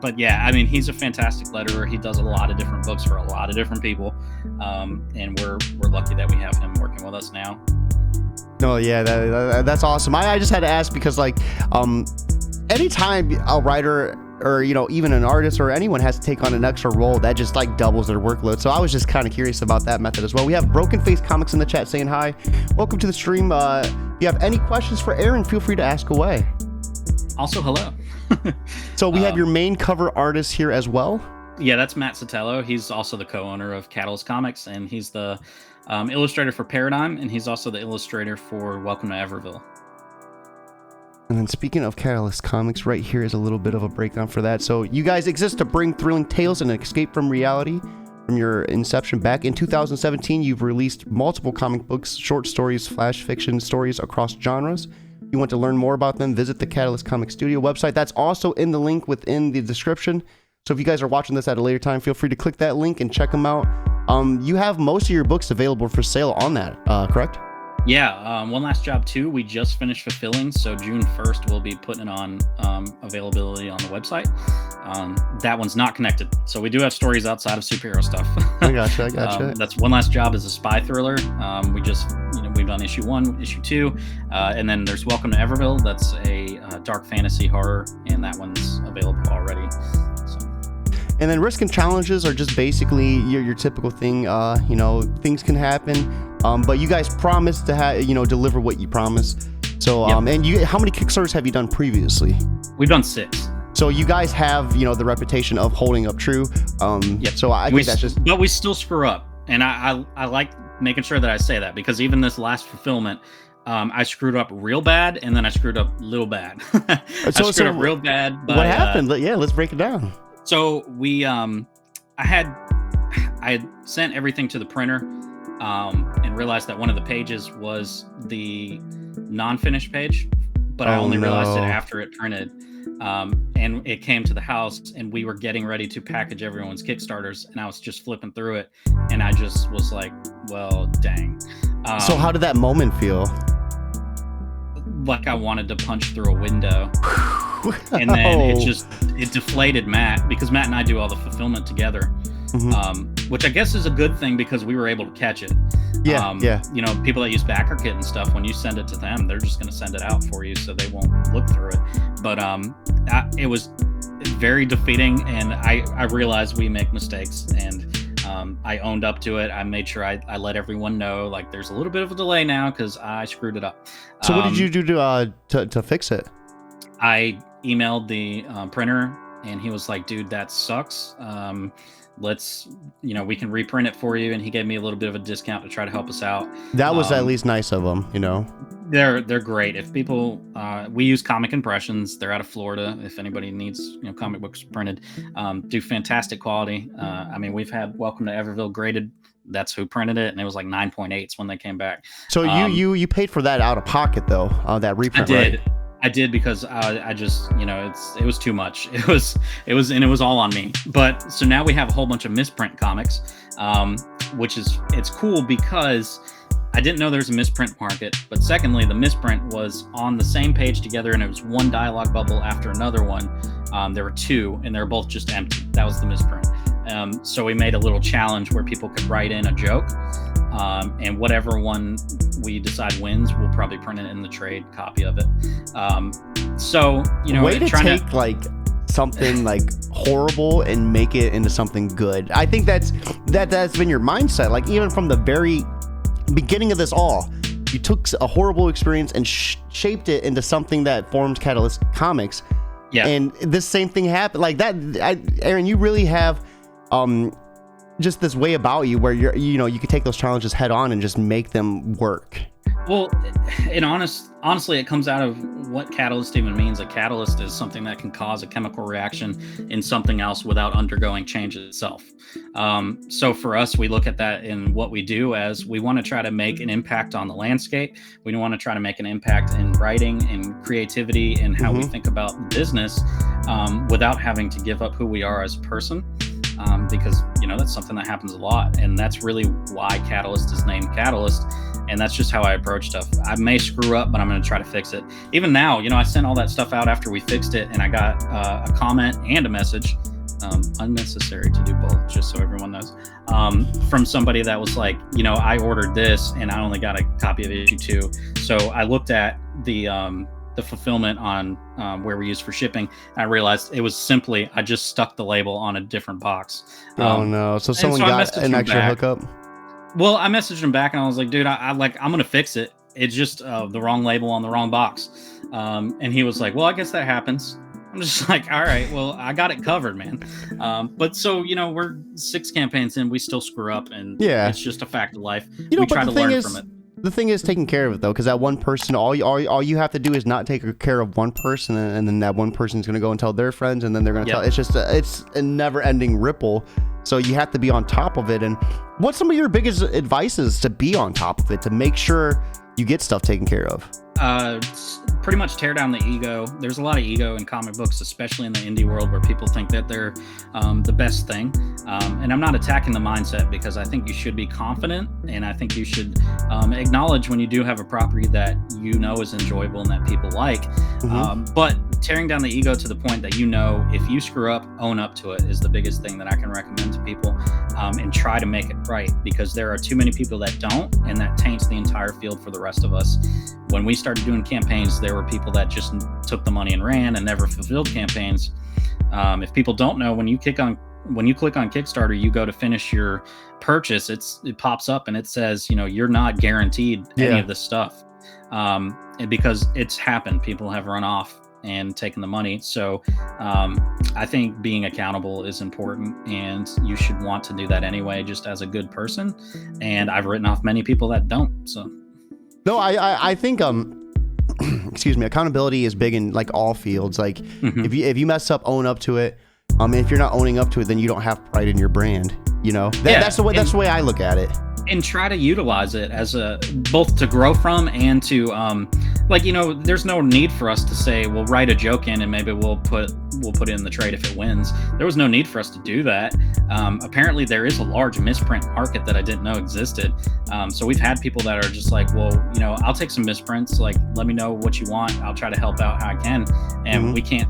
But yeah, I mean, he's a fantastic letterer. He does a lot of different books for a lot of different people, and we're lucky that we have him working with us now. No, yeah, that's awesome. I just had to ask because, like, anytime a writer or even an artist or anyone has to take on an extra role, that just like doubles their workload. So I was just kind of curious about that method as well. We have Broken Face Comics in the chat saying hi. Welcome to the stream. If you have any questions for Aaron, feel free to ask away. Also, hello. So we have your main cover artist here as well. Yeah, that's Matt Sotelo. He's also the co-owner of Catalyst Comics, and he's the illustrator for Paradigm, and he's also the illustrator for Welcome to Everville. And then speaking of Catalyst Comics, right here is a little bit of a breakdown for that. So you guys exist to bring thrilling tales and an escape from reality. from your inception back in 2017. You've released multiple comic books, short stories, flash fiction stories across genres. If you want to learn more about them, visit the Catalyst Comic Studio website. That's also in the link within the description. So if you guys are watching this at a later time, feel free to click that link and check them out. You have most of your books available for sale on that, correct? Yeah, One Last Job 2, we just finished fulfilling, so June 1st we'll be putting it on availability on the website. That one's not connected, so we do have stories outside of superhero stuff. I gotcha. That's One Last Job is a spy thriller. We've done issue 1, issue 2, and then there's Welcome to Everville. That's a dark fantasy horror, and that one's available already. And then risk and challenges are just basically your typical thing. Things can happen. But you guys promise to deliver what you promise. So, Yep. and how many Kickstarters have you done previously? We've done 6. So you guys have, the reputation of holding up true. Yep. So I think that's just. But we still screw up, and I like making sure that I say that, because even this last fulfillment, I screwed up real bad, and then I screwed up little bad. I screwed up real bad. What happened? Let's break it down. So we, I had sent everything to the printer. And realized that one of the pages was the non-finished page, but I only realized it after it printed. And it came to the house, and we were getting ready to package everyone's Kickstarters, and I was just flipping through it, and I just was like, well, dang. So how did that moment feel? Like I wanted to punch through a window. And then it deflated Matt, because Matt and I do all the fulfillment together. Mm-hmm. Which I guess is a good thing, because we were able to catch it. Yeah. People that use BackerKit and stuff, when you send it to them, they're just going to send it out for you, so they won't look through it. But it was very defeating, and I realized we make mistakes, and I owned up to it. I made sure I let everyone know, like, there's a little bit of a delay now because I screwed it up. So what did you do to fix it? I emailed the printer, and he was like, dude, that sucks. Let's, we can reprint it for you. And he gave me a little bit of a discount to try to help us out. That was at least nice of them, They're great. If people, we use Comic Impressions. They're out of Florida. If anybody needs, comic books printed, do fantastic quality. We've had Welcome to Everville graded. That's who printed it, and it was like 9.8s when they came back. So you paid for that out of pocket though, that reprint, right? I did, because I just, it was too much. It was all on me. But so now we have a whole bunch of misprint comics, which it's cool, because I didn't know there's a misprint market. But secondly, the misprint was on the same page together, and it was one dialogue bubble after another one. There were 2, and they're both just empty. That was the misprint. So we made a little challenge where people could write in a joke. And whatever one we decide wins, we'll probably print it in the trade copy of it. Way to take like something like horrible and make it into something good. I think that's been your mindset. Like, even from the very beginning of this all, you took a horrible experience and shaped it into something that formed Catalyst Comics. Yeah. And this same thing happened like that. Aaron, you really have just this way about you where you could take those challenges head on and just make them work. Well, and honestly, it comes out of what catalyst even means. A catalyst is something that can cause a chemical reaction in something else without undergoing change itself. So for us, we look at that in what we do as we want to try to make an impact on the landscape. We want to try to make an impact in writing and creativity and how we think about business, without having to give up who we are as a person. Because that's something that happens a lot, and that's really why Catalyst is named Catalyst. And that's just how I approach stuff. I may screw up, but I'm going to try to fix it. Even now, I sent all that stuff out after we fixed it, and I got a comment and a message, unnecessary to do both, just so everyone knows, from somebody that was like, I ordered this and I only got a copy of issue 2. So I looked at the fulfillment on where we use for shipping. I realized it was simply, I just stuck the label on a different box. Oh no. So someone got an extra hookup? Well, I messaged him back and I was like, dude, I'm going to fix it. It's just the wrong label on the wrong box. And he was like, well, I guess that happens. I'm just like, all right, well, I got it covered, man. But so, we're 6 campaigns in, we still screw up, and it's just a fact of life. We try to learn from it. The thing is taking care of it though, because that one person, all you have to do is not take care of one person, and then that one person's gonna go and tell their friends, and then they're gonna tell. It's just it's a never-ending ripple. So you have to be on top of it. And what's some of your biggest advices to be on top of it, to make sure you get stuff taken care of? Pretty much tear down the ego. There's a lot of ego in comic books, especially in the indie world, where people think that they're the best thing. And I'm not attacking the mindset, because I think you should be confident, and I think you should acknowledge when you do have a property that you know is enjoyable and that people like. But tearing down the ego to the point that if you screw up, own up to it is the biggest thing that I can recommend to people, and try to make it right, because there are too many people that don't, and that taints the entire field for the rest of us. When we started doing campaigns, there were people that just took the money and ran and never fulfilled campaigns. If people don't know, when you click on Kickstarter, you go to finish your purchase, it pops up and it says, you're not guaranteed any of this stuff. And because it's happened, people have run off and taken the money. So I think being accountable is important, and you should want to do that anyway, just as a good person. And I've written off many people that don't. So no, I think excuse me, accountability is big in like all fields. Like if you mess up, own up to it. If you're not owning up to it, then you don't have pride in your brand. That's the way I look at it. And try to utilize it as both to grow from and to there's no need for us to say we'll write a joke in and maybe we'll put it in the trade if it wins. There was no need for us to do that. Apparently there is a large misprint market that I didn't know existed. So we've had people that are just like, well, I'll take some misprints, like let me know what you want, I'll try to help out how I can. And we can't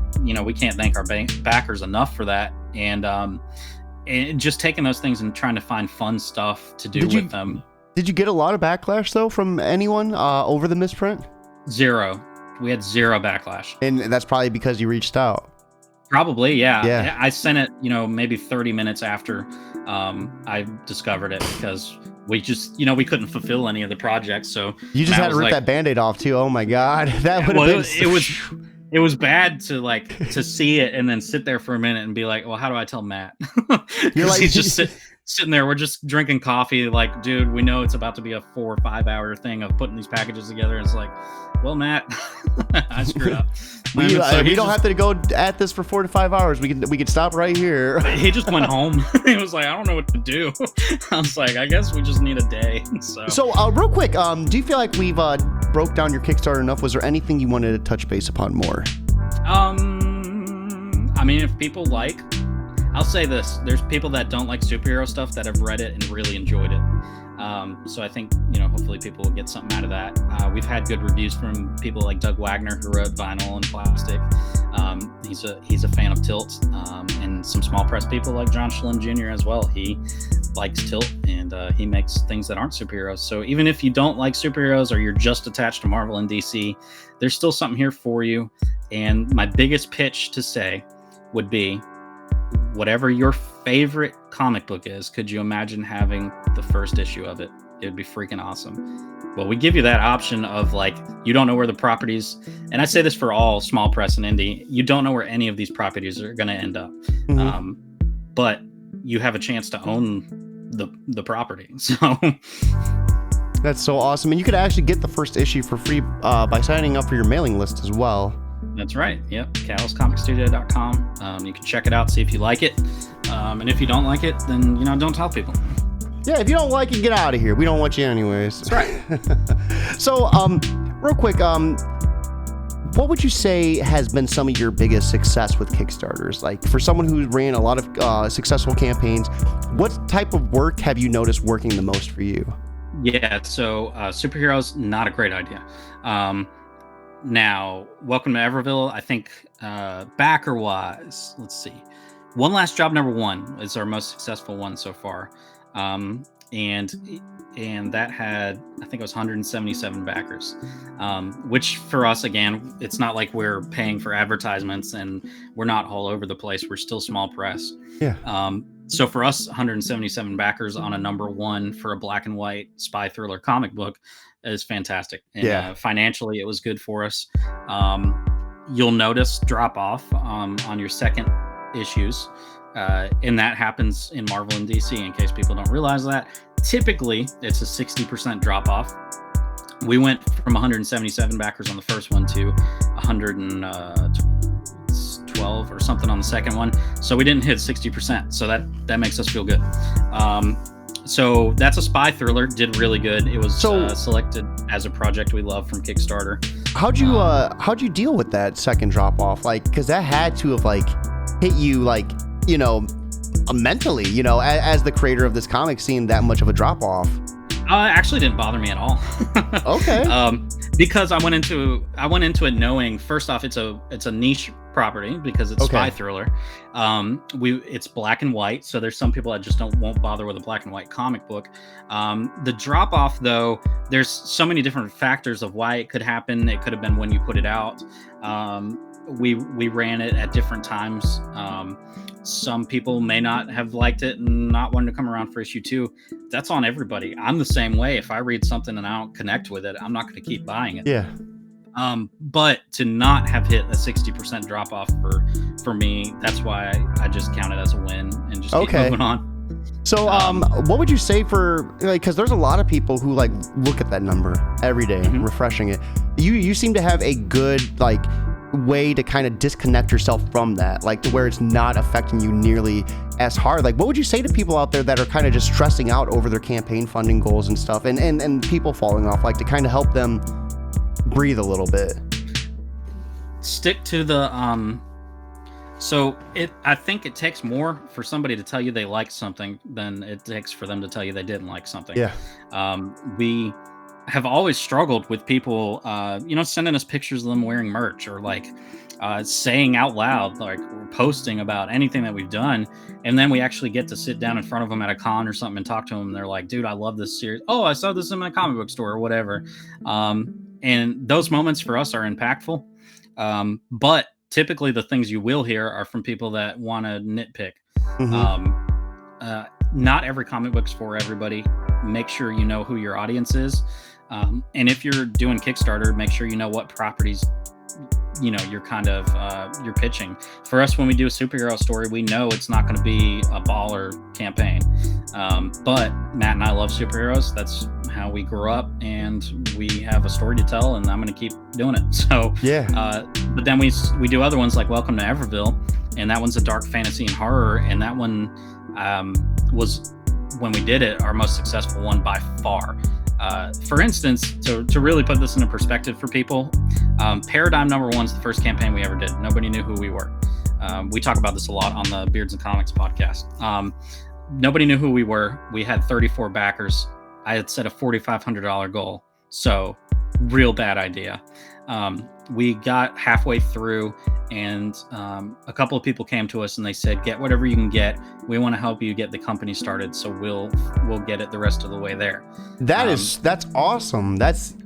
thank our backers enough for that. And just taking those things and trying to find fun stuff to do with them. Did you get a lot of backlash though from anyone over the misprint? Zero. We had zero backlash. And that's probably because you reached out. Probably, yeah. I sent it, maybe 30 minutes after I discovered it, because we just, we couldn't fulfill any of the projects. So you just had to rip that Band-Aid off too. Oh my God, that would have been. It was bad to see it and then sit there for a minute and be like, well, how do I tell Matt? You're like, he's just sitting there. We're just drinking coffee. Like, dude, we know it's about to be a 4 or 5 hour thing of putting these packages together. And it's like, well, Matt, I screwed up. We don't have to go at this for 4 to 5 hours. We can stop right here. He just went home. He was like, I don't know what to do. I was like, I guess we just need a day. So real quick, do you feel like we've broke down your Kickstarter enough? Was there anything you wanted to touch base upon more? I mean, if people I'll say this, there's people that don't like superhero stuff that have read it and really enjoyed it. So I think, hopefully people will get something out of that. We've had good reviews from people like Doug Wagner, who wrote Vinyl and Plastic. He's a fan of Tilt, and some small press people like John Schlim Jr. as well. He likes Tilt, and he makes things that aren't superheroes. So even if you don't like superheroes or you're just attached to Marvel and DC, there's still something here for you. And my biggest pitch to say would be, whatever your favorite comic book is, could you imagine having the first issue of it? It would be freaking awesome. Well, we give you that option of you don't know where the properties, and I say this for all small press and indie, you don't know where any of these properties are going to end up. But you have a chance to own the property. So that's so awesome. And you could actually get the first issue for free by signing up for your mailing list as well. That's right. Yep. CallosComicStudio.com. You can check it out, see if you like it. And if you don't like it, then, don't tell people. Yeah, if you don't like it, get out of here. We don't want you anyways. That's right. So, real quick, what would you say has been some of your biggest success with Kickstarters? Like, for someone who's ran a lot of successful campaigns, what type of work have you noticed working the most for you? Yeah, so superheroes, not a great idea. Now, Welcome to Everville, I think backer-wise, let's see. One Last Job #1 is our most successful one so far. And that had, I think it was 177 backers, which for us, again, it's not like we're paying for advertisements and we're not all over the place. We're still small press. Yeah. So for us, 177 backers on a #1 for a black and white spy thriller comic book is fantastic. And financially, it was good for us. You'll notice drop off on your second issues. And that happens in Marvel and DC, in case people don't realize that. Typically, it's a 60% drop off. we went from 177 backers on the first one to 112 or something on the second one. So we didn't hit 60%. So that makes us feel good. So that's a spy thriller. Did really good. It was selected as a project we love from Kickstarter. How'd you deal with that second drop off? Like, because that had to have like hit you like, you know, mentally, you know, as the creator of this comic, seeing that much of a drop off. Actually didn't bother me at all. Okay. Because I went into it knowing, first off, it's a niche property because it's spy thriller. It's black and white, so there's some people that just won't bother with a black and white comic book. The drop off, though, there's so many different factors of why it could happen. It could have been when you put it out. We ran it at different times. Some people may not have liked it and not wanted to come around for issue 2. That's on everybody. I'm the same way. If I read something and I don't connect with it, I'm not going to keep buying it. Yeah. But to not have hit a 60% drop off for me, that's why I just count it as a win and just keep moving on. So, what would you say for, like, because there's a lot of people who like look at that number every day, refreshing it. You seem to have a good like way to kind of disconnect yourself from that, like to where it's not affecting you nearly as hard. Like, what would you say to people out there that are kind of just stressing out over their campaign funding goals and stuff, and people falling off, like to kind of help them breathe a little bit? Stick to the I think it takes more for somebody to tell you they like something than it takes for them to tell you they didn't like something. Yeah. We have always struggled with people, sending us pictures of them wearing merch or like saying out loud, like we're posting about anything that we've done. And then we actually get to sit down in front of them at a con or something and talk to them. And they're like, dude, I love this series. Oh, I saw this in my comic book store or whatever. And those moments for us are impactful. But typically the things you will hear are from people that want to nitpick. Not every comic book's for everybody. Make sure you know who your audience is. And if you're doing Kickstarter, make sure you know what properties, you're kind of, you're pitching. For us, when we do a superhero story, we know it's not going to be a baller campaign. But Matt and I love superheroes. That's how we grew up, and we have a story to tell, and I'm going to keep doing it. So, but then we do other ones like Welcome to Everville, and that one's a dark fantasy and horror. And that one was, when we did it, our most successful one by far. For instance, to really put this into perspective for people, Paradigm #1 is the first campaign we ever did. Nobody knew who we were. We talk about this a lot on the Beards and Comics podcast. Nobody knew who we were. We had 34 backers. I had set a $4,500 goal. So real bad idea. We got halfway through, and a couple of people came to us and they said, get whatever you can get. We want to help you get the company started, so we'll get it the rest of the way there. That's awesome.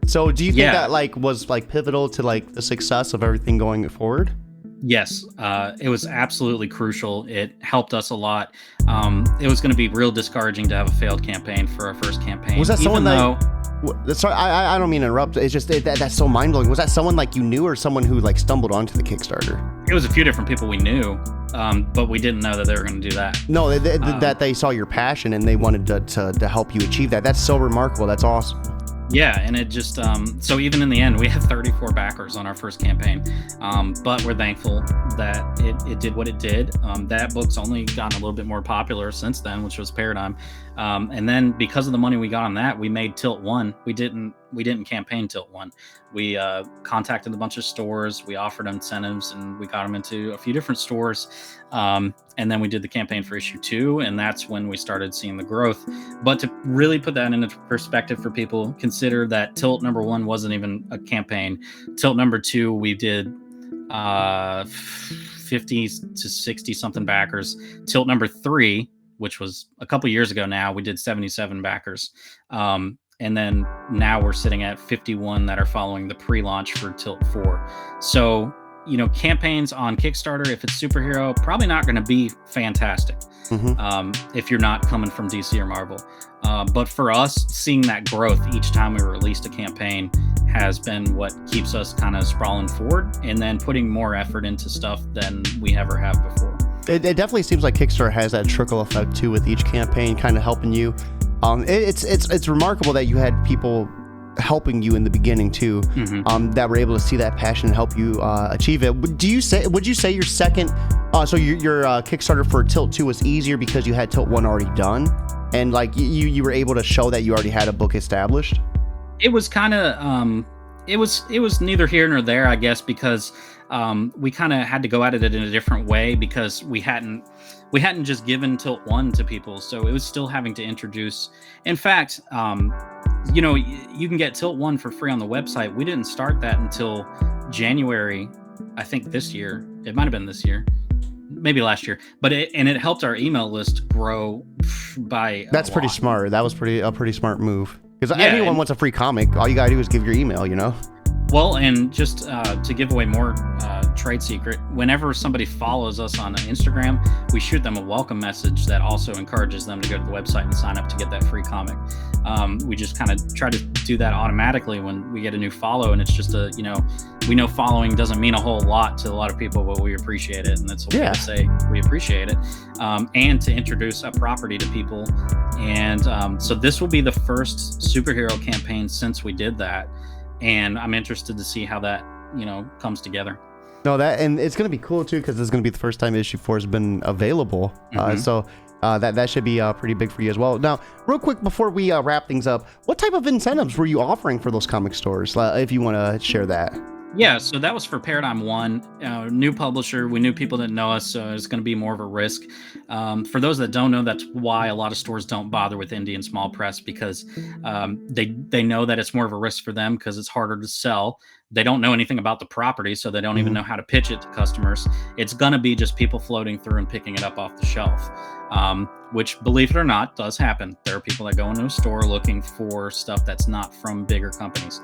So do you think that like was like pivotal to like the success of everything going forward? Yes, it was absolutely crucial. It helped us a lot. It was going to be real discouraging to have a failed campaign for our first campaign. Was that someone sorry, I don't mean to interrupt. It's just that's so mind blowing. Was that someone like you knew, or someone who like stumbled onto the Kickstarter? It was a few different people we knew, but we didn't know that they were going to do that. No, that they saw your passion and they wanted to help you achieve that. That's so remarkable. That's awesome. Yeah, and it just so even in the end, we had 34 backers on our first campaign, but we're thankful that it did what it did. That book's only gotten a little bit more popular since then, which was Paradigm, and then because of the money we got on that, we made Tilt 1. We didn't campaign Tilt 1. We contacted a bunch of stores, we offered incentives, and we got them into a few different stores. And then we did the campaign for issue 2, and that's when we started seeing the growth. But to really put that into perspective for people, consider that Tilt #1 wasn't even a campaign. Tilt #2, we did 50 to 60 something backers. Tilt #3, which was a couple years ago now, we did 77 backers. And then now we're sitting at 51 that are following the pre-launch for Tilt 4. So, campaigns on Kickstarter, if it's superhero, probably not going to be fantastic if you're not coming from DC or Marvel. But for us, seeing that growth each time we released a campaign has been what keeps us kind of sprawling forward and then putting more effort into stuff than we ever have before. It definitely seems like Kickstarter has that trickle effect too, with each campaign kind of helping you. It's remarkable that you had people helping you in the beginning too, that were able to see that passion and help you achieve it. Would you say your second, so your Kickstarter for Tilt 2 was easier because you had Tilt 1 already done, and like you were able to show that you already had a book established? It was kind of it was neither here nor there, I guess, because we kind of had to go at it in a different way because we hadn't just given Tilt 1 to people, so it was still having to introduce. In fact, you can get Tilt 1 for free on the website. We didn't start that until January, I think this year. It might have been this year, maybe last year. But it helped our email list grow by. That's pretty smart. That was a pretty smart move. Because anyone wants a free comic. All you gotta do is give your email, Well, and just to give away more trade secret, whenever somebody follows us on Instagram, we shoot them a welcome message that also encourages them to go to the website and sign up to get that free comic. We just kind of try to do that automatically when we get a new follow, and it's just we know following doesn't mean a whole lot to a lot of people, but we appreciate it, and that's what we say. We appreciate it, and to introduce a property to people. And so this will be the first superhero campaign since we did that. And I'm interested to see how that, comes together. No, and it's going to be cool too, because this is going to be the first time issue 4 has been available. So that should be pretty big for you as well. Now, real quick before we wrap things up, what type of incentives were you offering for those comic stores? If you want to share that. Yeah, so that was for Paradigm 1, new publisher. We knew people didn't know us, so it's going to be more of a risk. For those that don't know, that's why a lot of stores don't bother with indie and small press, because they know that it's more of a risk for them because it's harder to sell. They don't know anything about the property, so they don't even know how to pitch it to customers. It's going to be just people floating through and picking it up off the shelf, which, believe it or not, does happen. There are people that go into a store looking for stuff that's not from bigger companies.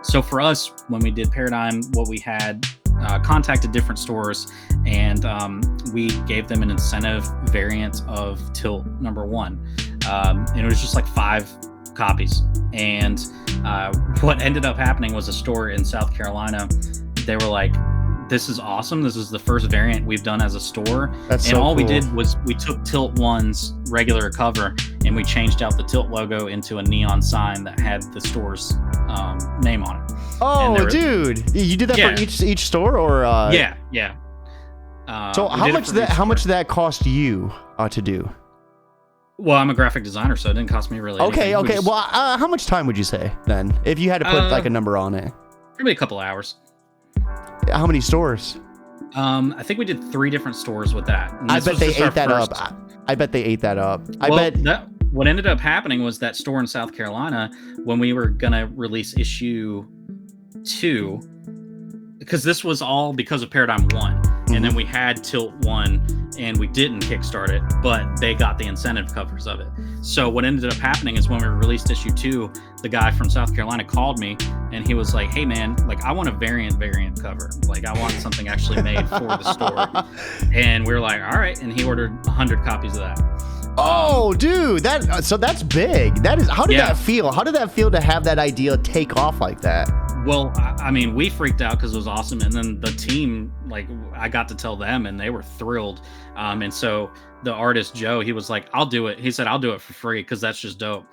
So for us, when we did Paradigm, what we had contacted different stores, and we gave them an incentive variant of Tilt number 1. And it was just like 5 copies. And what ended up happening was a store in South Carolina. They were like, this is awesome. This is the first variant we've done as a store. That's and so all cool. we did was we took Tilt 1's regular cover and we changed out the Tilt logo into a neon sign that had the store's name on it. Oh, dude, you did that for each store, or? Yeah. So how much did that cost you to do? Well, I'm a graphic designer, so it didn't cost me really anything. Okay. Well, how much time would you say then, if you had to put like a number on it? Probably a couple hours. How many stores? I think we did 3 different stores with that. I bet they ate that up. I bet they ate that up. What ended up happening was that store in South Carolina, when we were gonna release issue 2, because this was all because of Paradigm 1, and then we had Tilt 1 and we didn't kickstart it, but they got the incentive covers of it. So what ended up happening is when we released issue 2, the guy from South Carolina called me and he was like, hey man, like I want a variant cover. Like I want something actually made for the store. And we were like, all right. And he ordered 100 copies of that. Oh, dude, so that's big. How did that feel? How did that feel to have that idea take off like that? Well, I mean, we freaked out because it was awesome. And then the team, like, I got to tell them and they were thrilled. And so the artist, Joe, he was like, I'll do it. He said, I'll do it for free because that's just dope.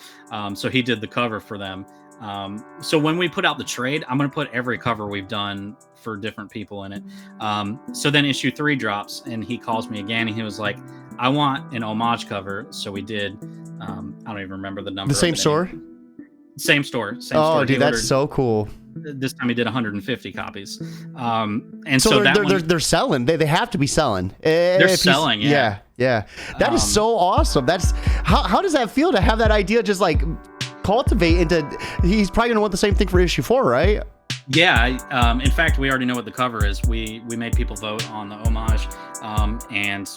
So he did the cover for them. So when we put out the trade, I'm going to put every cover we've done for different people in it. So then issue 3 drops and he calls me again and he was like, I want an homage cover. So we did, I don't even remember the number. The same store? Same store. Oh, dude, that's so cool. This time he did 150 copies. And so they're selling. They have to be selling. They're selling. Yeah. That is so awesome. That's how does that feel to have that idea just like cultivate into? He's probably gonna want the same thing for issue 4, right? Yeah. In fact, we already know what the cover is. We made people vote on the homage, and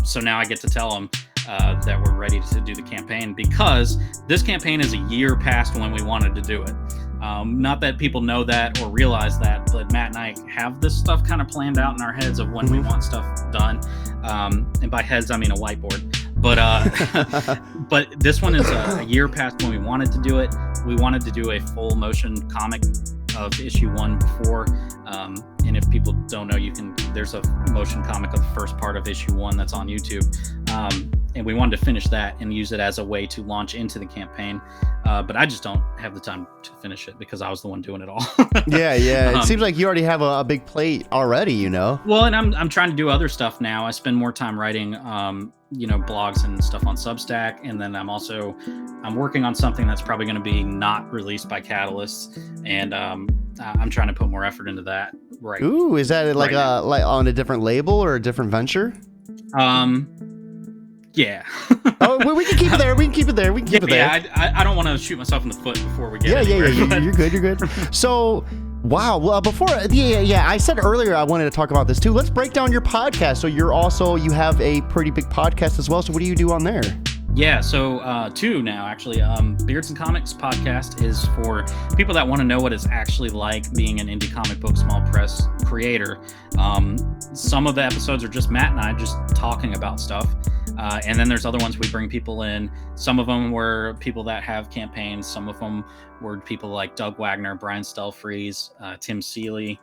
so now I get to tell them that we're ready to do the campaign, because this campaign is a year past when we wanted to do it. Not that people know that or realize that, but Matt and I have this stuff kind of planned out in our heads of when we want stuff done. And by heads, I mean a whiteboard. But but this one is a year past when we wanted to do it. We wanted to do a full motion comic of issue 1 before. And if people don't know, there's a motion comic of the first part of issue 1 that's on YouTube. and we wanted to finish that and use it as a way to launch into the campaign. But I just don't have the time to finish it because I was the one doing it all. Yeah. It seems like you already have a big plate already, you know? Well, and I'm trying to do other stuff now. I spend more time writing, blogs and stuff on Substack. And then I'm working on something that's probably going to be not released by Catalyst. And I'm trying to put more effort into that. Right. Ooh, is that like on a different label or a different venture? Yeah. Oh, we can keep it there. We can keep it there. Yeah, I don't want to shoot myself in the foot before we get anywhere. Yeah. You're good. So, wow. Well, before, I said earlier I wanted to talk about this too. Let's break down your podcast. So you have a pretty big podcast as well. So what do you do on there? Yeah, so two now, actually. Beards and Comics podcast is for people that want to know what it's actually like being an indie comic book small press creator. Some of the episodes are just Matt and I just talking about stuff. And then there's other ones we bring people in. Some of them were people that have campaigns. Some of them were people like Doug Wagner, Brian Stelfreeze, Tim Seeley.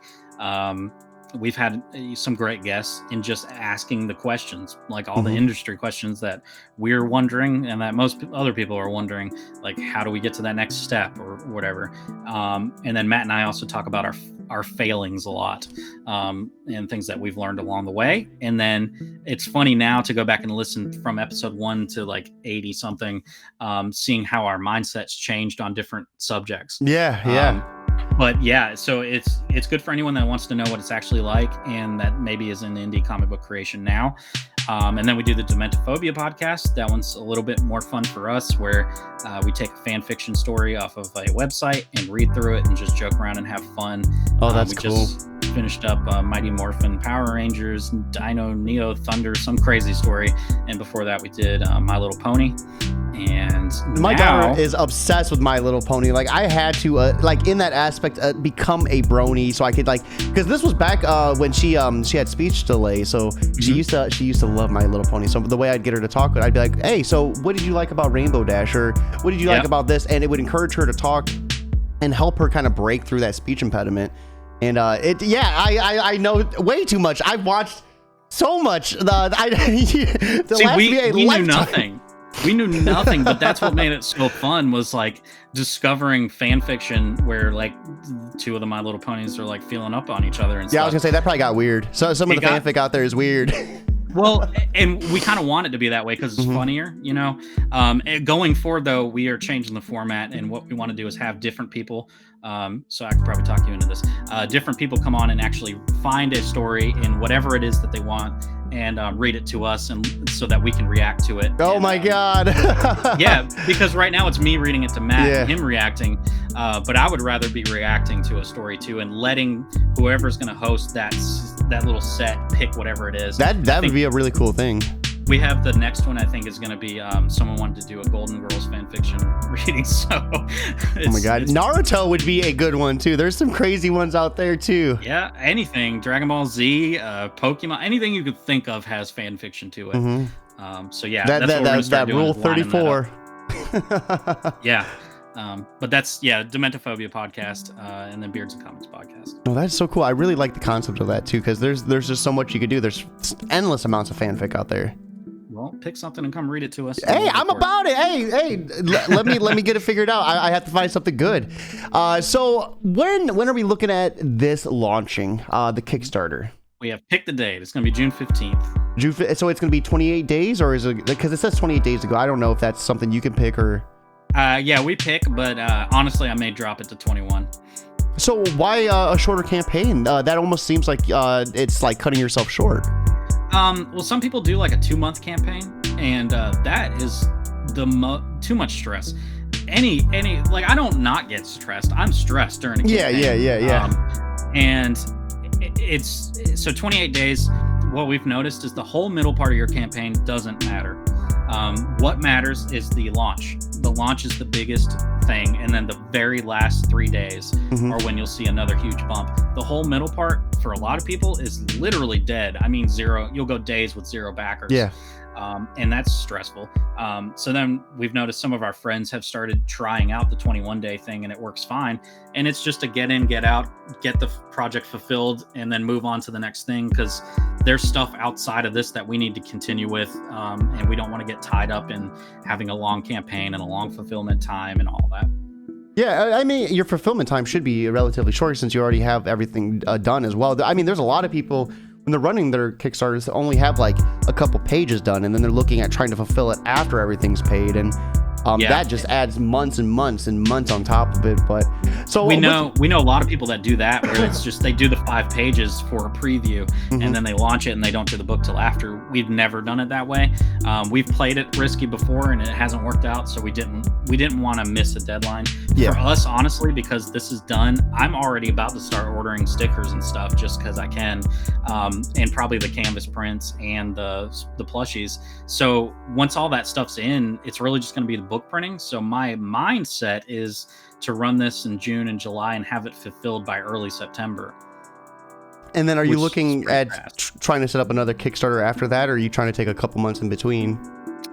We've had some great guests in just asking the questions, like all the industry questions that we're wondering and that most other people are wondering, like how do we get to that next step or whatever. And then Matt and I also talk about our failings a lot and things that we've learned along the way. And then it's funny now to go back and listen from episode 1 to like 80 something, seeing how our mindsets changed on different subjects. Yeah. But yeah, so it's good for anyone that wants to know what it's actually like and that maybe is in indie comic book creation now. And then we do the Dementophobia podcast. That one's a little bit more fun for us, where we take a fan fiction story off of a website and read through it and just joke around and have fun. Oh, that's cool. Just finished up Mighty Morphin Power Rangers, Dino Neo Thunder, some crazy story. And before that, we did My Little Pony. And my daughter is obsessed with My Little Pony. Like I had to in that aspect become a brony so I could because this was back when she had speech delay, so she used to love My Little Pony. So the way I'd get her to talk, I'd be like, hey, so what did you like about Rainbow Dash, or what did you like about this? And it would encourage her to talk and help her kind of break through that speech impediment. And I know way too much. I've watched so much. We knew nothing. We knew nothing, but that's what made it so fun, was like discovering fan fiction where like two of the My Little Ponies are like feeling up on each other and stuff. Yeah, I was gonna say that probably got weird. So some of the fanfic out there is weird. Well, and we kind of want it to be that way because it's funnier, you know. Going forward, though, we are changing the format, and what we want to do is have different people. So I could probably talk you into this. Different people come on and actually find a story in whatever it is that they want, and read it to us, and so that we can react to it. Oh my God. Yeah, because right now it's me reading it to Matt and him reacting. But I would rather be reacting to a story too, and letting whoever's going to host that little set pick whatever it is. That would be a really cool thing. We have the next one, I think, is going to be someone wanted to do a Golden Girls fan fiction reading. So, oh my God, Naruto would be a good one too. There's some crazy ones out there too. Yeah, anything, Dragon Ball Z, Pokemon, anything you could think of has fan fiction to it. So yeah, that's what we're gonna start doing, Rule 34. Yeah. But that's Dementophobia podcast, and then Beards and Comics podcast. Oh, that's so cool. I really like the concept of that too, because there's just so much you could do. There's endless amounts of fanfic out there. Well, pick something and come read it to us. Hey, I'm about it. Hey, let me get it figured out. I have to find something good. So when are we looking at this launching, the Kickstarter? We have picked the date. It's going to be June 15th. So it's going to be 28 days, or is it, because it says 28 days ago? I don't know if that's something you can pick or. Yeah, we pick, but honestly, I may drop it to 21. So why a shorter campaign? That almost seems like it's like cutting yourself short. Well, some people do like a 2-month campaign, and that is too mumuch stress. Any like, I don't not get stressed. I'm stressed during a campaign. Yeah. And it's so 28 days. What we've noticed is the whole middle part of your campaign doesn't matter. What matters is the launch. The launch is the biggest thing, and then the very last 3 days are when you'll see another huge bump. The whole middle part for a lot of people is literally dead. I mean, zero. You'll go days with zero backers. Yeah. and that's stressful. So then we've noticed some of our friends have started trying out the 21-day thing, and it works fine. And it's just a get in, get out, get the project fulfilled, and then move on to the next thing, because there's stuff outside of this that we need to continue with, and we don't want to get tied up in having a long campaign and a long fulfillment time and all that. Yeah, I mean, your fulfillment time should be relatively short since you already have everything done as well. I mean, there's a lot of people when they're running their Kickstarters that only have like a couple pages done, and then they're looking at trying to fulfill it after everything's paid, and that just adds months and months and months on top of it. But so we know a lot of people that do that, where it's just they do the 5 pages for a preview, and then they launch it and they don't do the book till after. We've never done it that way. We've played it risky before and it hasn't worked out, so we didn't want to miss a deadline. For us, honestly, because this is done, I'm already about to start ordering stickers and stuff just because I can, and probably the canvas prints and the plushies. So once all that stuff's in, it's really just going to be the book printing. So my mindset is to run this in June and July and have it fulfilled by early September. And then are you looking at trying to set up another Kickstarter after that, or are you trying to take a couple months in between?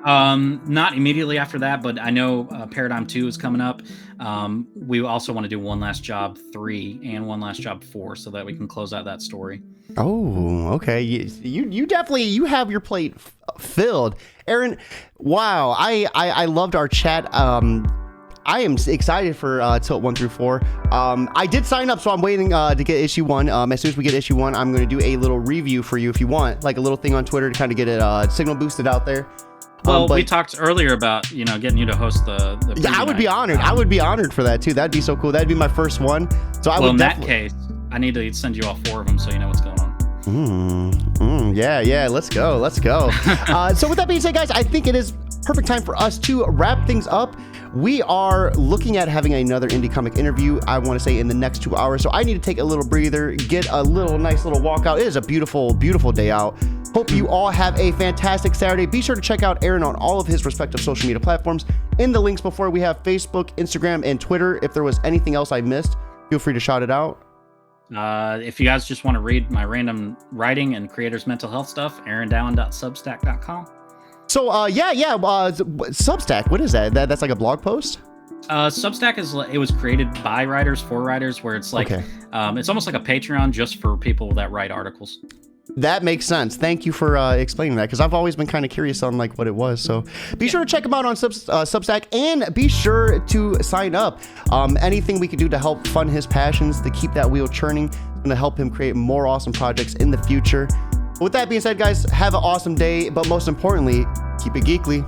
Not immediately after that, but I know Paradigm 2 is coming up. We also want to do One Last Job 3 and One Last Job 4 so that we can close out that story. Oh, okay. You definitely, you have your plate filled. Aaron, wow. I loved our chat. I am excited for Tilt 1 through 4. I did sign up, so I'm waiting to get issue 1. As soon as we get issue 1, I'm going to do a little review for you if you want, like a little thing on Twitter to kind of get it signal boosted out there. Well, we talked earlier about, getting you to host the yeah, I would be honored. I would be honored for that too. That'd be so cool. That'd be my first one. So in that case, I need to send you all 4 of them so you know what's going on. Yeah. Let's go. So with that being said, guys, I think it is perfect time for us to wrap things up. We are looking at having another indie comic interview, I want to say, in the next 2 hours. So I need to take a little breather, get a nice little walkout. It is a beautiful, beautiful day out. Hope you all have a fantastic Saturday. Be sure to check out Aaron on all of his respective social media platforms. In the links before, we have Facebook, Instagram, and Twitter. If there was anything else I missed, feel free to shout it out. If you guys just want to read my random writing and creators' mental health stuff, aarondowen.substack.com. So, Substack, what is that? That's like a blog post? Substack it was created by writers for writers, where it's like, it's almost like a Patreon just for people that write articles. That makes sense. Thank you for explaining that, because I've always been kind of curious on like what it was. So be sure to check him out on Substack, and be sure to sign up. Anything we could do to help fund his passions, to keep that wheel churning, and to help him create more awesome projects in the future. With that being said, guys, have an awesome day, but most importantly, keep it geekly.